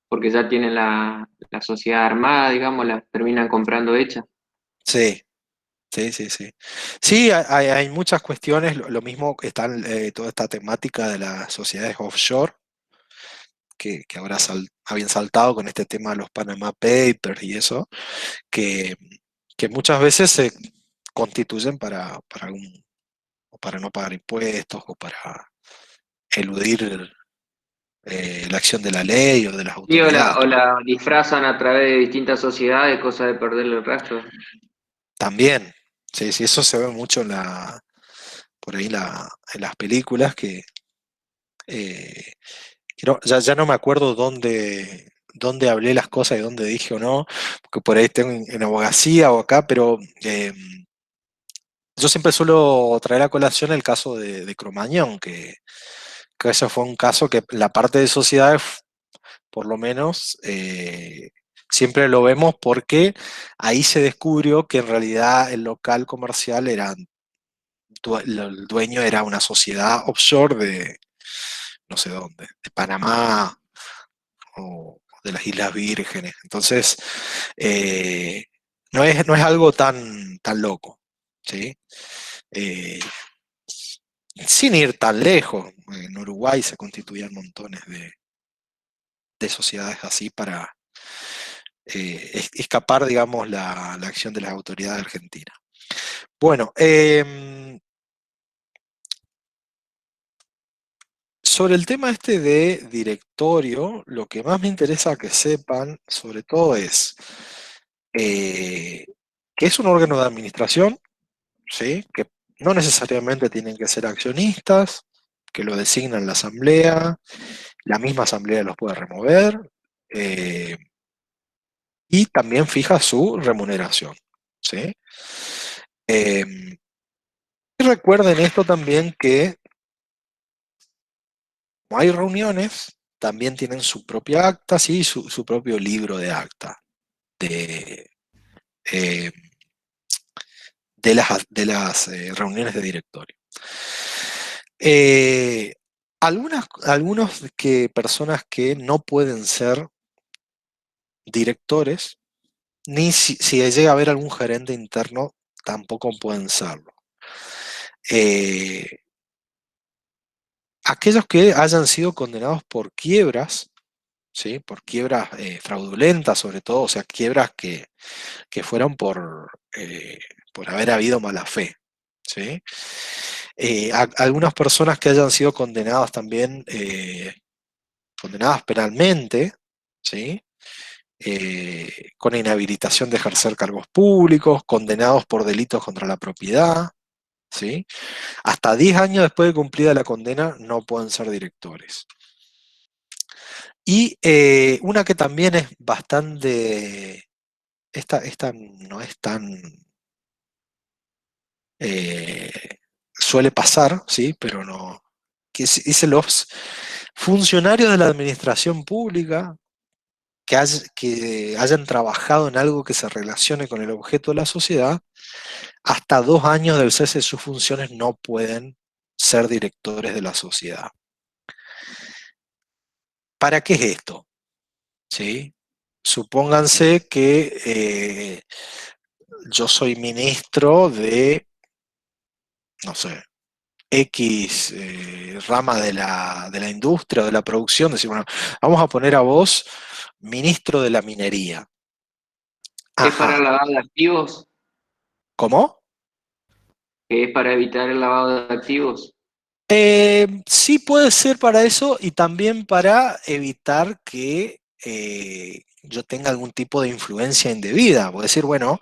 porque ya tienen la sociedad armada, digamos, las terminan comprando hechas. Sí, sí, sí, sí. Sí, hay muchas cuestiones, lo mismo que están toda esta temática de las sociedades offshore, que ahora habían saltado con este tema de los Panama Papers y eso, que, que muchas veces se constituyen para algún, o para no pagar impuestos, o para eludir la acción de la ley o de las Sí, autoridades. o la disfrazan a través de distintas sociedades, cosa de perderle el rastro. También, sí, sí, eso se ve mucho por ahí en las películas eh, ya no me acuerdo dónde hablé las cosas y dónde dije o no, porque por ahí tengo en abogacía o acá, pero yo siempre suelo traer a colación el caso de Cromañón, que ese fue un caso que la parte de sociedades, por lo menos, siempre lo vemos porque ahí se descubrió que en realidad el local comercial el dueño era una sociedad offshore de no sé dónde, de Panamá o de las Islas Vírgenes. Entonces, eh, no es algo tan loco, ¿sí? Eh, Sin ir tan lejos, en Uruguay se constituían montones de sociedades así para escapar, digamos, la acción de las autoridades argentinas. Bueno, sobre el tema este de directorio, lo que más me interesa que sepan, sobre todo, es que es un órgano de administración, ¿sí? Que no necesariamente tienen que ser accionistas, que lo designan la misma asamblea los puede remover, eh, y también fija su remuneración, ¿sí? Y recuerden esto también que como hay reuniones, también tienen su propia acta, sí, su propio libro de acta de, eh, de las reuniones de directorio. Algunas personas que no pueden ser directores, ni si llega a haber algún gerente interno, tampoco pueden serlo. Eh, Aquellos que hayan sido condenados por quiebras, ¿sí? Por quiebras fraudulentas sobre todo, o sea, quiebras que fueron por haber habido mala fe, ¿sí? Algunas personas que hayan sido condenadas también, condenadas penalmente, ¿sí? Con inhabilitación de ejercer cargos públicos, condenados por delitos contra la propiedad, ¿sí? Hasta 10 años después de cumplida la condena no pueden ser directores. Y una que también es bastante, esta no es tan, suele pasar, ¿sí? Pero no, que dice los funcionarios de la administración pública que hayan trabajado en algo que se relacione con el objeto de la sociedad, hasta 2 años del cese de sus funciones no pueden ser directores de la sociedad. ¿Para qué es esto? ¿Sí? Supónganse que yo soy ministro de, no sé, X rama de la industria o de la producción, decir, bueno, vamos a poner a vos ministro de la minería. ¿Es para el Ajá. lavado de activos? ¿Cómo? ¿Es para evitar el lavado de activos? Sí puede ser para eso y también para evitar que yo tenga algún tipo de influencia indebida. Puedo decir, bueno,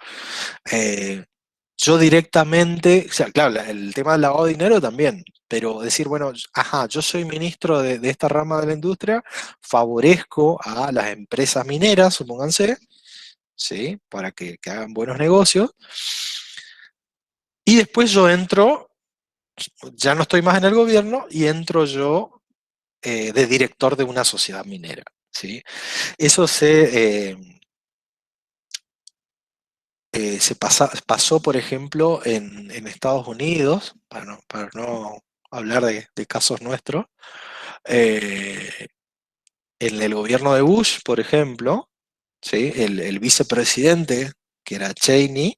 yo directamente, o sea, claro, el tema del lavado de dinero también, pero decir, bueno, ajá, yo soy ministro de esta rama de la industria, favorezco a las empresas mineras, supónganse, ¿sí? Para que hagan buenos negocios, y después yo entro ya no estoy más en el gobierno y entro yo de director de una sociedad minera, ¿sí? Eso pasó, por ejemplo, en Estados Unidos, para no hablar de casos nuestros, en el gobierno de Bush, por ejemplo, ¿sí? El vicepresidente, que era Cheney,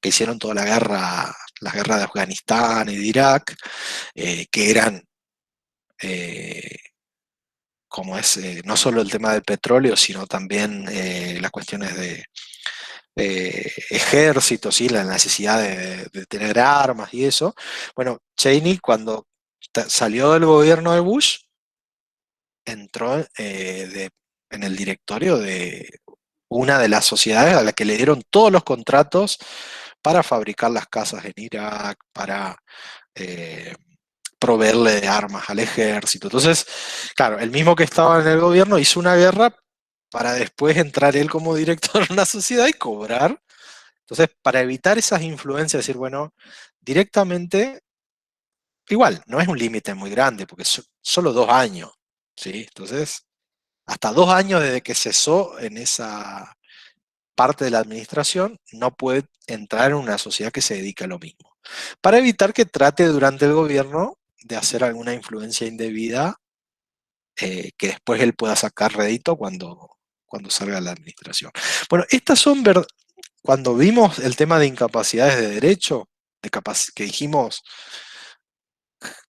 que hicieron toda la guerra de Afganistán y de Irak, que eran, como es, no solo el tema del petróleo, sino también las cuestiones de ejército, ¿sí? La necesidad de tener armas y eso. Bueno, Cheney cuando salió del gobierno de Bush, entró en el directorio de una de las sociedades a la que le dieron todos los contratos para fabricar las casas en Irak, para eh, proveerle de armas al ejército. Entonces, claro, el mismo que estaba en el gobierno hizo una guerra para después entrar él como director en una sociedad y cobrar. Entonces, para evitar esas influencias, decir, bueno, directamente, igual, no es un límite muy grande, porque solo 2 años, ¿sí? Entonces, hasta 2 años desde que cesó en esa parte de la administración, no puede entrar en una sociedad que se dedique a lo mismo. Para evitar que trate durante el gobierno de hacer alguna influencia indebida que después él pueda sacar rédito cuando salga de la administración. Bueno, estas son, cuando vimos el tema de incapacidades de derecho, que dijimos,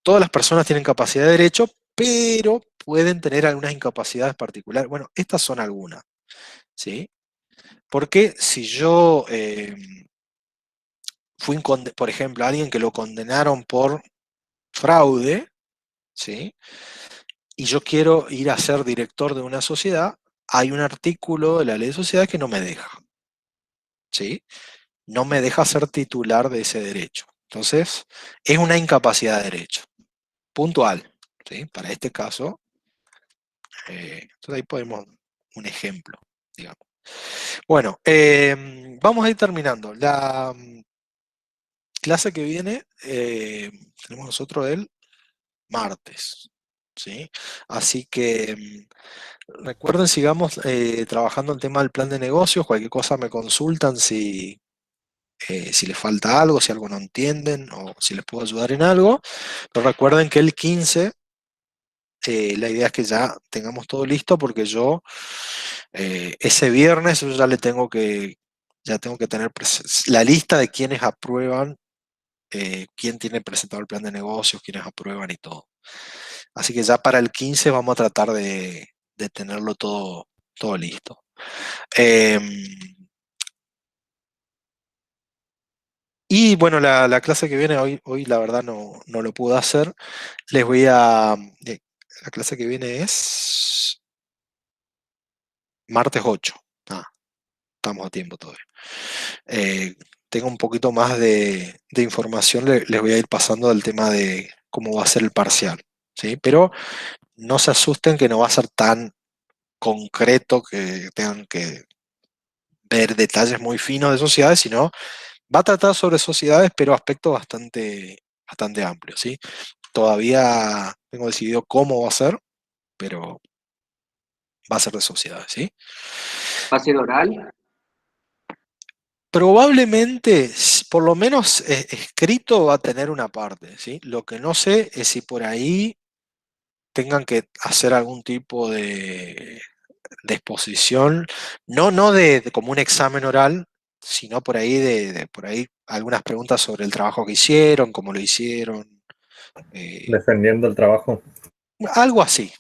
todas las personas tienen capacidad de derecho, pero pueden tener algunas incapacidades particulares. Bueno, estas son algunas, ¿sí? Porque si yo por ejemplo, alguien que lo condenaron por fraude, ¿sí? Y yo quiero ir a ser director de una sociedad, hay un artículo de la ley de sociedades que no me deja, ¿sí? No me deja ser titular de ese derecho. Entonces, es una incapacidad de derecho, puntual, ¿sí? Para este caso, entonces ahí podemos, un ejemplo, digamos. Bueno, vamos a ir terminando. La clase que viene tenemos nosotros el martes, ¿sí? Así que recuerden, sigamos trabajando el tema del plan de negocios, cualquier cosa me consultan si les falta algo, si algo no entienden o si les puedo ayudar en algo. Pero recuerden que el 15, la idea es que ya tengamos todo listo porque yo ese viernes yo ya tengo que tener la lista de quienes aprueban, quién tiene presentado el plan de negocios, quienes aprueban y todo. Así que ya para el 15 vamos a tratar de tenerlo todo listo. Y bueno, la clase que viene hoy la verdad no lo pude hacer. La clase que viene es martes 8. Estamos a tiempo todavía. Tengo un poquito más de información, les voy a ir pasando del tema de cómo va a ser el parcial, ¿sí? Pero no se asusten que no va a ser tan concreto que tengan que ver detalles muy finos de sociedades, sino va a tratar sobre sociedades, pero aspectos bastante amplios, ¿sí? Todavía tengo decidido cómo va a ser, pero va a ser de sociedades, ¿sí? ¿Va a ser oral? Probablemente, por lo menos escrito va a tener una parte, ¿sí? Lo que no sé es si por ahí tengan que hacer algún tipo de exposición, no como un examen oral, sino por ahí por ahí algunas preguntas sobre el trabajo que hicieron, cómo lo hicieron, Defendiendo el trabajo. algo así,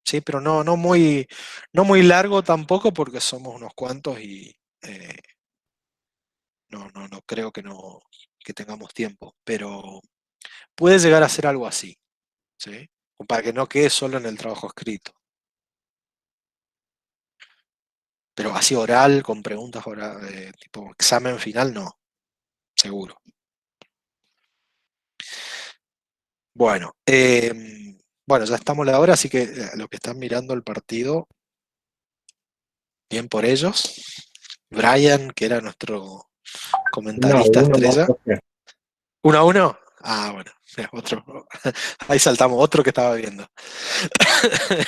¿sí? Pero no muy largo tampoco porque somos unos cuantos y no creo que tengamos tiempo, pero puede llegar a ser algo así, ¿sí? Para que no quede solo en el trabajo escrito. Pero así oral, con preguntas tipo examen final, no, seguro. Bueno, ya estamos a la hora, así que los que están mirando el partido, bien por ellos. Brian, que era nuestro No, comentarista uno más, estrella. profe. 1-1. Ah, bueno, mira, otro. Ahí saltamos, otro que estaba viendo.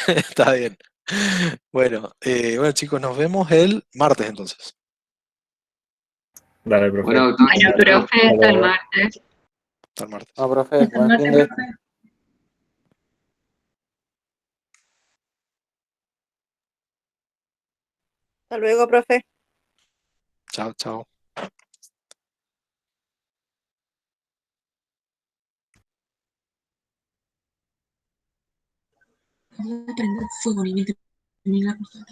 Está bien. Bueno, chicos, nos vemos el martes entonces. Dale, profe. Bueno, doctor, Bueno, profe, hasta el martes. Hasta el martes. No, profe, buen fin de... Hasta luego, profe. Chao, chao. Voy a prender fuego ni me termina la cosa.